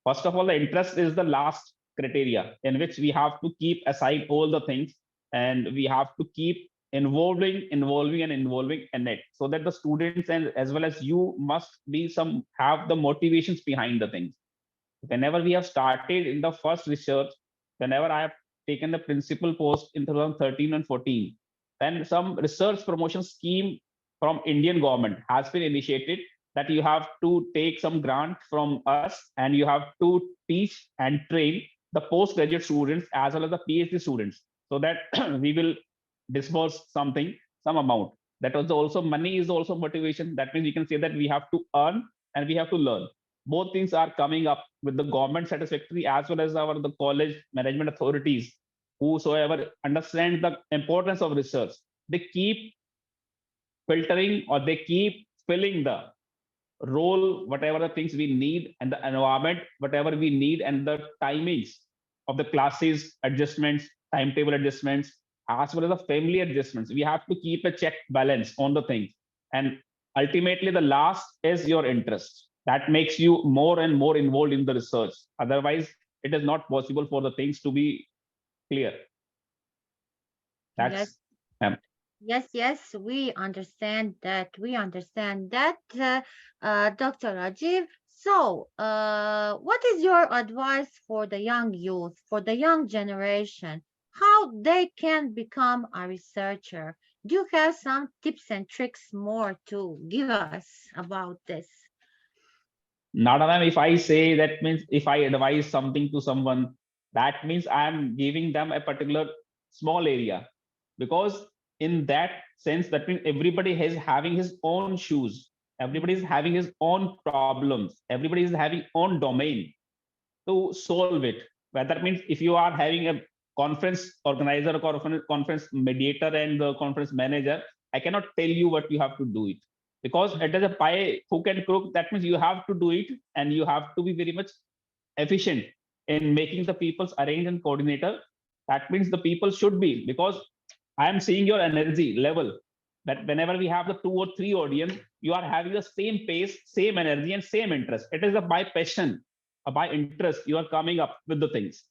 First of all, the interest is the last criteria in which we have to keep aside all the things, and we have to keep involving in it, so that the students and as well as you must be some have the motivations behind the things. Whenever we have started in the first research, whenever I have taken the principal post in 2013 and 14, then some research promotion scheme from Indian government has been initiated, that you have to take some grant from us and you have to teach and train the postgraduate students as well as the PhD students, so that we will disburse something, some amount. That was also money is also motivation. That means we can say that we have to earn and we have to learn. Both things are coming up with the government satisfactory as well as our the college management authorities, whosoever understand the importance of research. They keep filtering or they keep filling the role, whatever the things we need, and the environment, whatever we need, and the timings of the classes adjustments, timetable adjustments, as well as the family adjustments. We have to keep a check balance on the things. And ultimately, the last is your interest. That makes you more and more involved in the research. Otherwise, it is not possible for the things to be clear. Yes. That's um, Yes, yes, we understand that. We understand that, Dr. Rajiv. So, what is your advice for the young youth, for the young generation, how they can become a researcher? Do you have some tips and tricks more to give us about this? not a, if I say that means if I advise something to someone, that means I am giving them a particular small area, because in that sense that means everybody is having his own shoes, everybody is having his own problems, everybody is having own domain to solve it. Whether means if you are having a conference organizer or conference mediator and the conference manager, I cannot tell you what you have to do it, because it is a pie who can cook. That means you have to do it, and you have to be very much efficient in making the people's arrange and coordinator. That means the people should be, because I am seeing your energy level, that whenever we have the 2 or 3 audience, you are having the same pace, same energy, and same interest. It is a by passion, a by interest. You are coming up with the things,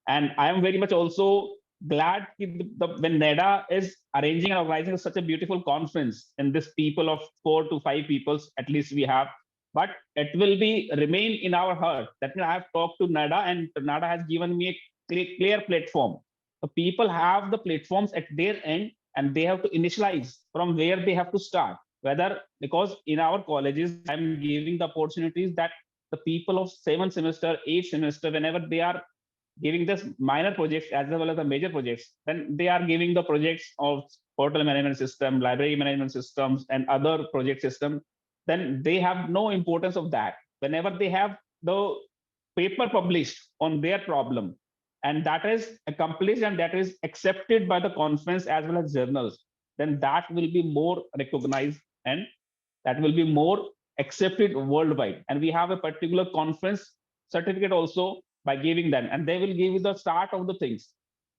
and I am very much also glad when NEDA is arranging and organizing such a beautiful conference, and this people of 4 to 5 people at least we have, but it will be remain in our heart. That means I have talked to NEDA, and NEDA has given me a clear platform. So people have the platforms at their end, and they have to initialize from where they have to start. Whether because in our colleges, I'm giving the opportunities that the people of 7th semester, 8th semester, whenever they are giving this minor projects as well as the major projects, then they are giving the projects of portal management system, library management systems, and other project system. Then they have no importance of that. Whenever they have the paper published on their problem, and that is accomplished and that is accepted by the conference as well as journals, then that will be more recognized, and that will be more accepted worldwide. And we have a particular conference certificate also by giving them, and they will give you the start of the things.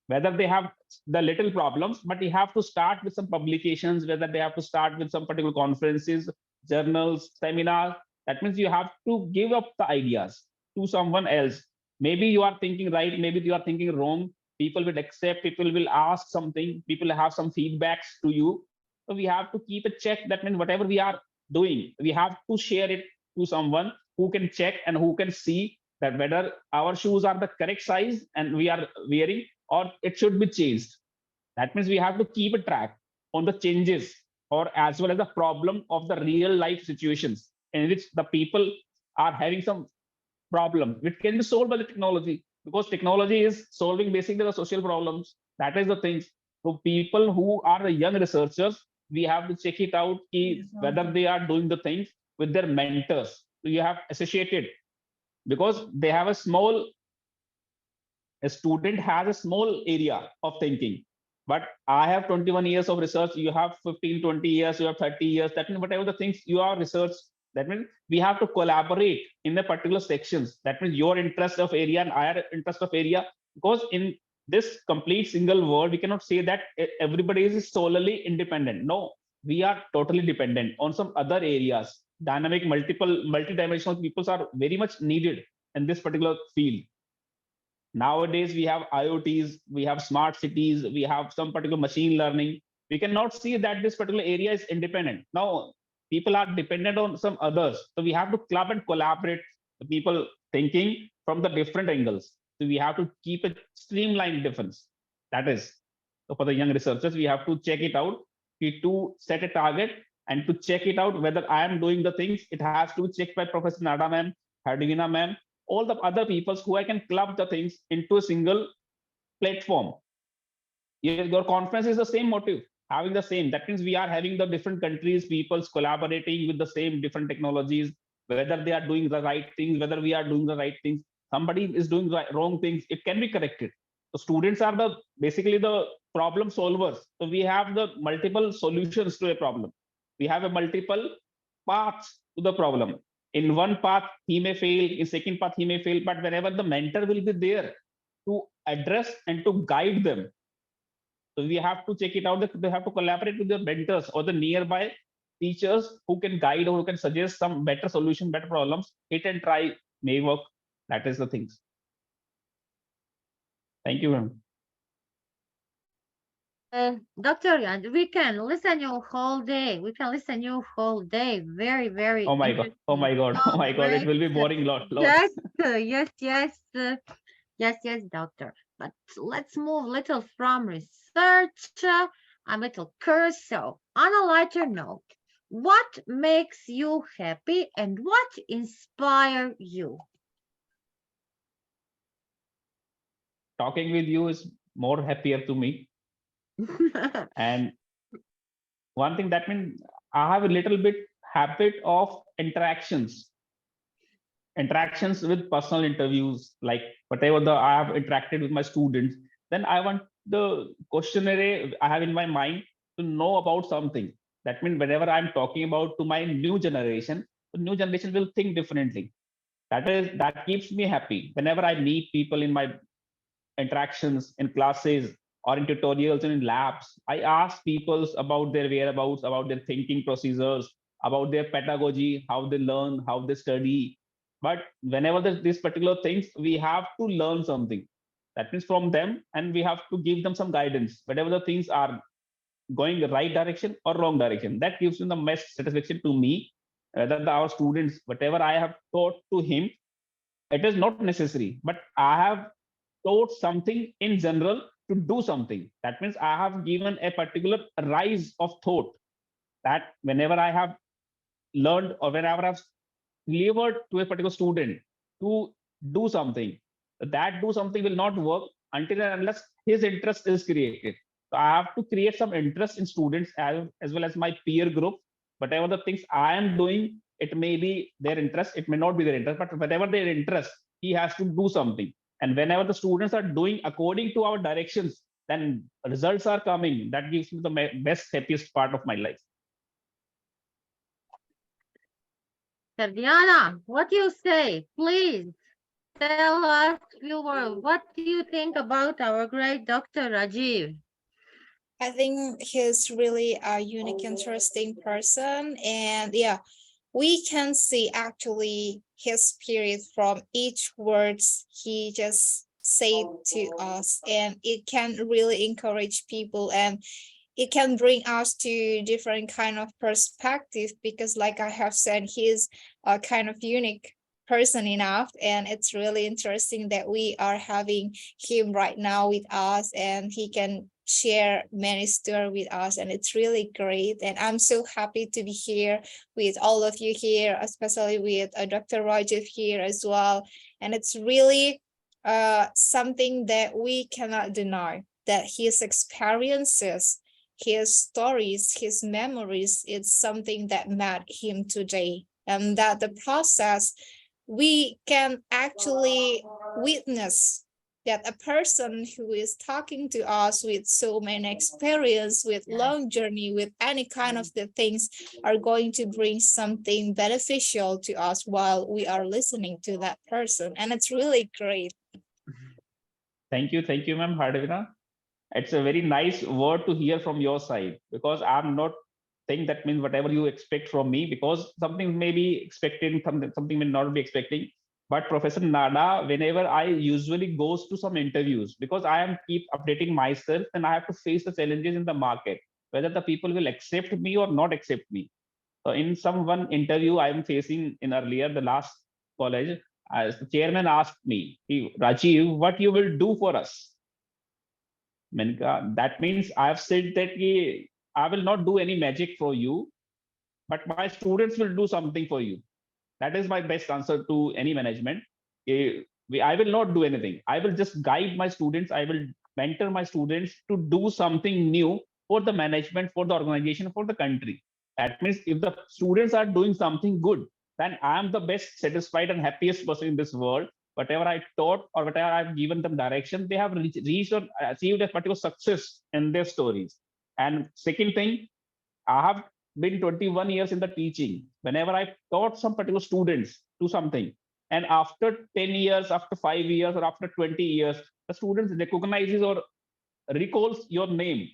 Whether they have the little problems, but you have to start with some publications, whether they have to start with some particular conferences, journals, seminars. That means you have to give up the ideas to someone else. Maybe you are thinking right, maybe you are thinking wrong. People will accept, people will ask something, people have some feedbacks to you. So we have to keep a check. That means whatever we are doing, we have to share it to someone who can check and who can see that whether our shoes are the correct size and we are wearing, or it should be changed. That means we have to keep a track on the changes or as well as the problem of the real life situations in which the people are having some problem which can be solved by the technology. because technology is solving basically the social problems. That is the things. So people who are the young researchers, we have to check it out whether they are doing the things with their mentors. So you have associated, because they have a student has a small area of thinking, but I have 21 years of research, you have 15, 20 years, you have 30 years. That means whatever the things you are research, that means we have to collaborate in the particular sections. That means your interest of area and our interest of area, because in this complete single world, we cannot say that everybody is solely independent. No, we are totally dependent on some other areas. Dynamic, multidimensional peoples are very much needed in this particular field. Nowadays we have IoTs, we have smart cities, we have some particular machine learning. We cannot see that this particular area is independent. Now people are dependent on some others, so we have to club and collaborate the people thinking from the different angles. So we have to keep a streamlined difference. That is, so for the young researchers, we have to check it out, to set a target and to check it out whether I am doing the things. It has to be checked by Professor Nada ma'am, Hardina ma'am, all the other peoples who I can club the things into a single platform. Your conference is the same motive, having the same. That means we are having the different countries, peoples collaborating with the same different technologies, whether they are doing the right things, whether we are doing the right things. Somebody is doing the wrong things, it can be corrected. So students are the basically the problem solvers. So we have the multiple solutions to a problem. We have a multiple paths to the problem. In one path he may fail, in second path he may fail, but whenever the mentor will be there to address and to guide them, so we have to check it out. They have to collaborate with their mentors or the nearby teachers who can guide or who can suggest some better solution, better problems. Hit and try may work. That is the things. Thank you, ma'am. Dr. Yad, we can listen you whole day. We can listen you whole day. Very, very Oh my god! Oh my interesting. god! Oh So my god! It great. will be boring lot. Yes, yes, doctor. But let's move a little from research, a little curse. So, on a lighter note, what makes you happy and what inspire you? Talking with you is more happier to me. And one thing that means I have a little bit habit of interactions with personal interviews, like whatever I have interacted with my students. Then I want the questionnaire I have in my mind to know about something. That means whenever I'm talking about to my new generation, the new generation will think differently. That keeps me happy. Whenever I meet people in my interactions in classes or in tutorials and in labs, I ask people about their whereabouts, about their thinking procedures, about their pedagogy, how they learn, how they study. But whenever there's these particular things, we have to learn something. That means from them, and we have to give them some guidance. Whatever the things are going the right direction or wrong direction, that gives them the most satisfaction to me. That our students, whatever I have taught to him, it is not necessary, but I have taught something in general to do something. That means I have given a particular rise of thought, that whenever I have learned or whenever I've delivered to a particular student to do something, that do something will not work until and unless his interest is created. So I have to create some interest in students as well as my peer group. Whatever the things I am doing, it may be their interest, it may not be their interest, but whatever their interest, he has to do something. And whenever the students are doing according to our directions, then results are coming. That gives me the best, happiest part of my life. Diana, what do you say? Please tell us few words. What do you think about our great Dr. Rajiv? I think he's really a unique, interesting person. And yeah, we can see actually his spirit from each words he just said to us. And it can really encourage people, and it can bring us to different kind of perspective, because like I have said, he's a kind of unique person enough, and it's really interesting that we are having him right now with us, and he can share many stories with us, and it's really great. And I'm so happy to be here with all of you here, especially with Dr. Rajiv here as well. And it's really something that we cannot deny, that his experiences, his stories, his memories, it's something that made him today. And that the process, we can actually witness that a person who is talking to us with so many experience, with long journey, with any kind of the things are going to bring something beneficial to us while we are listening to that person. And it's really great. Thank you, ma'am Hardavina. It's a very nice word to hear from your side, because I'm not saying that means whatever you expect from me, because something may be expecting, something may not be expecting. But Professor Nada, whenever I usually goes to some interviews, because I am keep updating myself and I have to face the challenges in the market, whether the people will accept me or not accept me. So in some one interview I am facing in earlier, the last college, as the chairman asked me, Rajiv, what you will do for us? That means I've said that I will not do any magic for you, but my students will do something for you. That is my best answer to any management. I will not do anything. I will just guide my students. I will mentor my students to do something new for the management, for the organization, for the country. That means if the students are doing something good, then I am the best satisfied and happiest person in this world. Whatever I taught or whatever I've given them direction, they have reached or achieved a particular success in their stories. And second thing, I have been 21 years in the teaching. Whenever I taught some particular students to something, and after 10 years, after 5 years, or after 20 years, the students recognizes or recalls your name,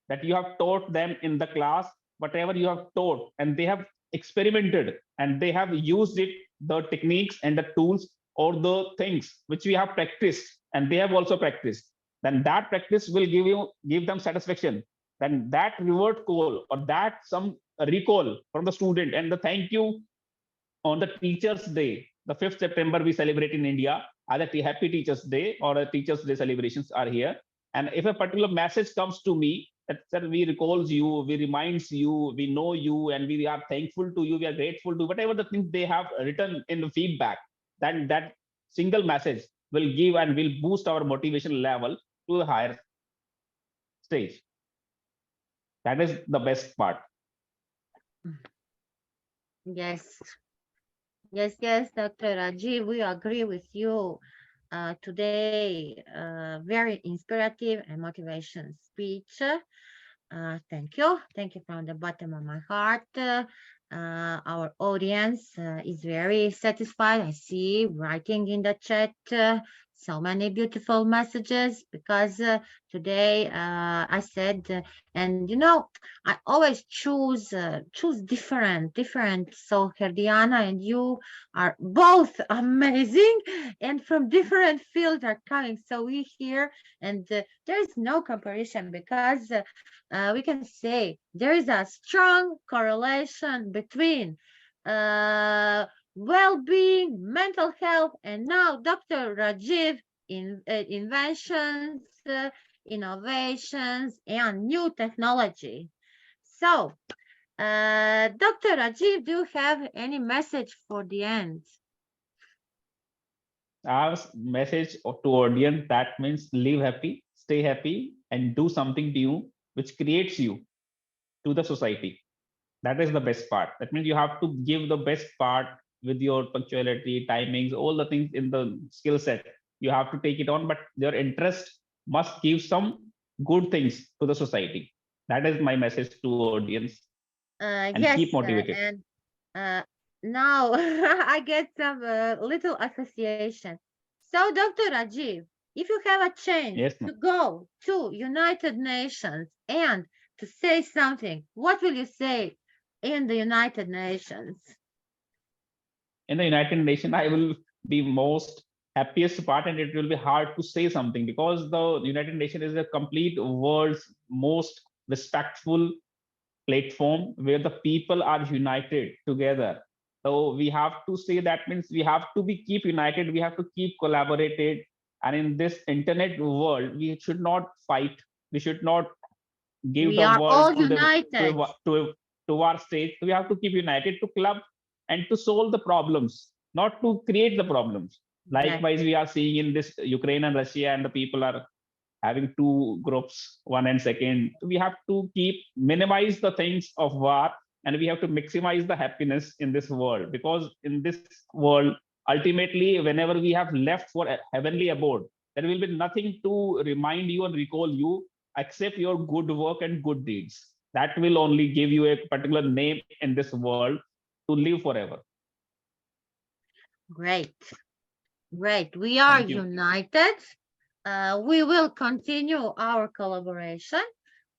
that you have taught them in the class, whatever you have taught, and they have experimented and they have used it, the techniques and the tools or the things which we have practiced, and they have also practiced. Then that practice will give them satisfaction. Then that reward call or that some recall from the student and the thank you on the Teachers' Day, the 5th September we celebrate in India, either Happy Teachers' Day or a Teachers' Day celebrations are here. And if a particular message comes to me that we recalls you, we reminds you, we know you, and we are thankful to you, we are grateful to whatever the things they have written in the feedback, then that single message will give and will boost our motivation level to a higher stage. That is the best part. Yes. Yes, Dr. Rajiv, we agree with you. Today, very inspirative and motivation speech. Thank you. Thank you from the bottom of my heart. Our audience is very satisfied. I see writing in the chat so many beautiful messages, because today I said, and I always choose different. So Herdiana and you are both amazing, and from different fields are coming. So we here, and there is no comparison, because we can say there is a strong correlation between uh, well-being, mental health, and now Dr. Rajiv inventions, innovations, and new technology. So, Dr. Rajiv, do you have any message for the end? Our message to audience, that means live happy, stay happy, and do something new which creates you to the society. That is the best part. That means you have to give the best part with your punctuality, timings, all the things in the skill set. You have to take it on, but your interest must give some good things to the society. That is my message to audience, and keep Yes, motivated. and now I get some little association. So, Dr. Rajiv, if you have a chance Yes, to ma'am. go to United Nations and to say something, what will you say in the United Nations? In the United Nations, I will be most happiest part, and it will be hard to say something, because the United Nations is a complete world's most respectful platform where the people are united together. So we have to say, that means we have to be keep united, we have to keep collaborated. And in this internet world, we should not fight. We should not give We the are world all united. to our state. We have to keep united to club and to solve the problems, not to create the problems. Likewise, we are seeing in this Ukraine and Russia, and the people are having two groups, one and second. We have to keep minimize the things of war, and we have to maximize the happiness in this world, because in this world, ultimately, whenever we have left for a heavenly abode, there will be nothing to remind you and recall you except your good work and good deeds. That will only give you a particular name in this world to live forever. Great. Great. We are Thank you. united. We will continue our collaboration,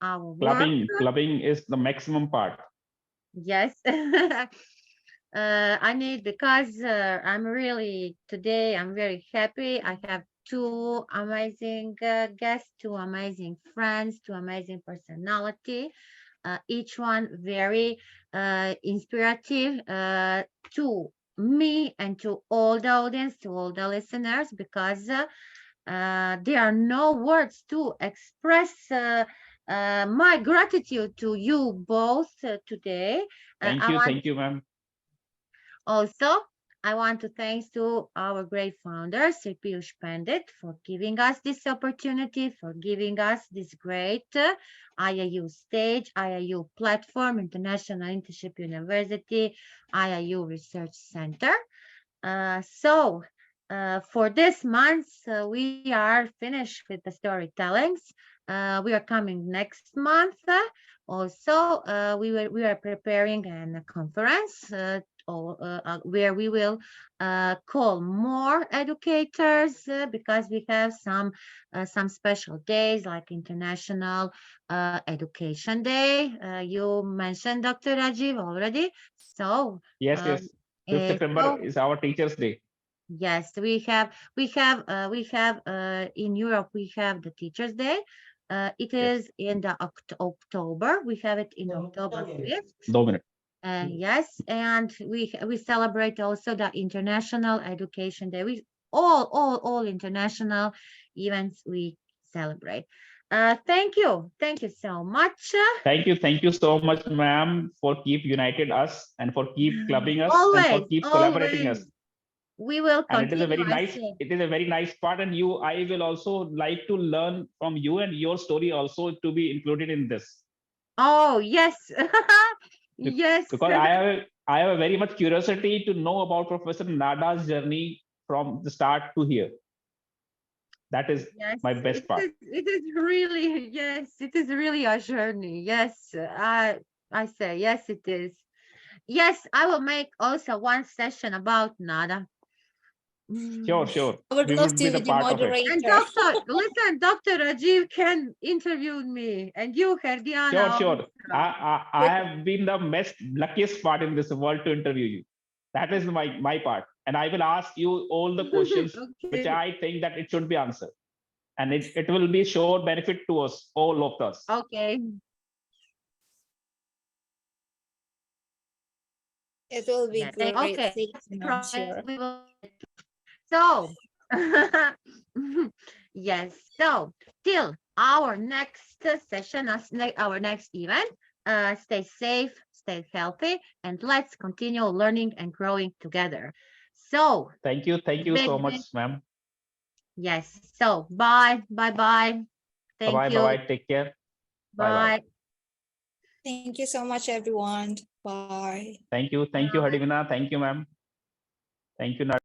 our work. Clubbing is the maximum part. Yes. I need, because I'm really, today I'm very happy. I have two amazing guests, two amazing friends, two amazing personality. Each one very inspirative to me and to all the audience, to all the listeners, because there are no words to express my gratitude to you both today. Thank you, ma'am. Also, I want to thank to our great founder, Sir Piyush Pandit, for giving us this opportunity, for giving us this great IIU stage, IIU platform, International Internship University, IIU Research Center. For this month, we are finished with the storytellings. We are coming next month. Also, we are preparing a conference where we will call more educators because we have some special days like International Education Day. You mentioned Dr. Rajiv already. So Yes, 5th September is our Teachers' Day. Yes, we have in Europe we have the Teachers' Day. It is in the October. We have it in October 5th. Yes, and we celebrate also the International Education Day. We all international events we celebrate. Thank you so much. Thank you so much, ma'am, for keep united us and for keep clubbing us and for keep collaborating us. We will continue. And it is a very nice part, and I will also like to learn from you and your story also to be included in this. Oh, yes. Yes. Because I have a very much curiosity to know about Professor Nada's journey from the start to here. That is my best part. It is really, yes, it is really a journey. Yes, I say, yes, it is. Yes, I will make also one session about Nada. Sure. I would love to be the moderator. And Dr. Rajiv can interview me, and you, Herdiana. Sure. I have been the luckiest part in this world to interview you. That is my part. And I will ask you all the questions which I think that it should be answered. And it will be sure benefit to us, all of us. Okay. It will be great. Okay. I'm sure. So, yes. So, till our next session, our next event, stay safe, stay healthy, and let's continue learning and growing together. So, thank you so much, ma'am. Yes. So, bye. Thank you. Bye. Take care. Bye. Thank you so much, everyone. Bye. Thank you, Hadivina. Thank you, ma'am. Thank you, Nada.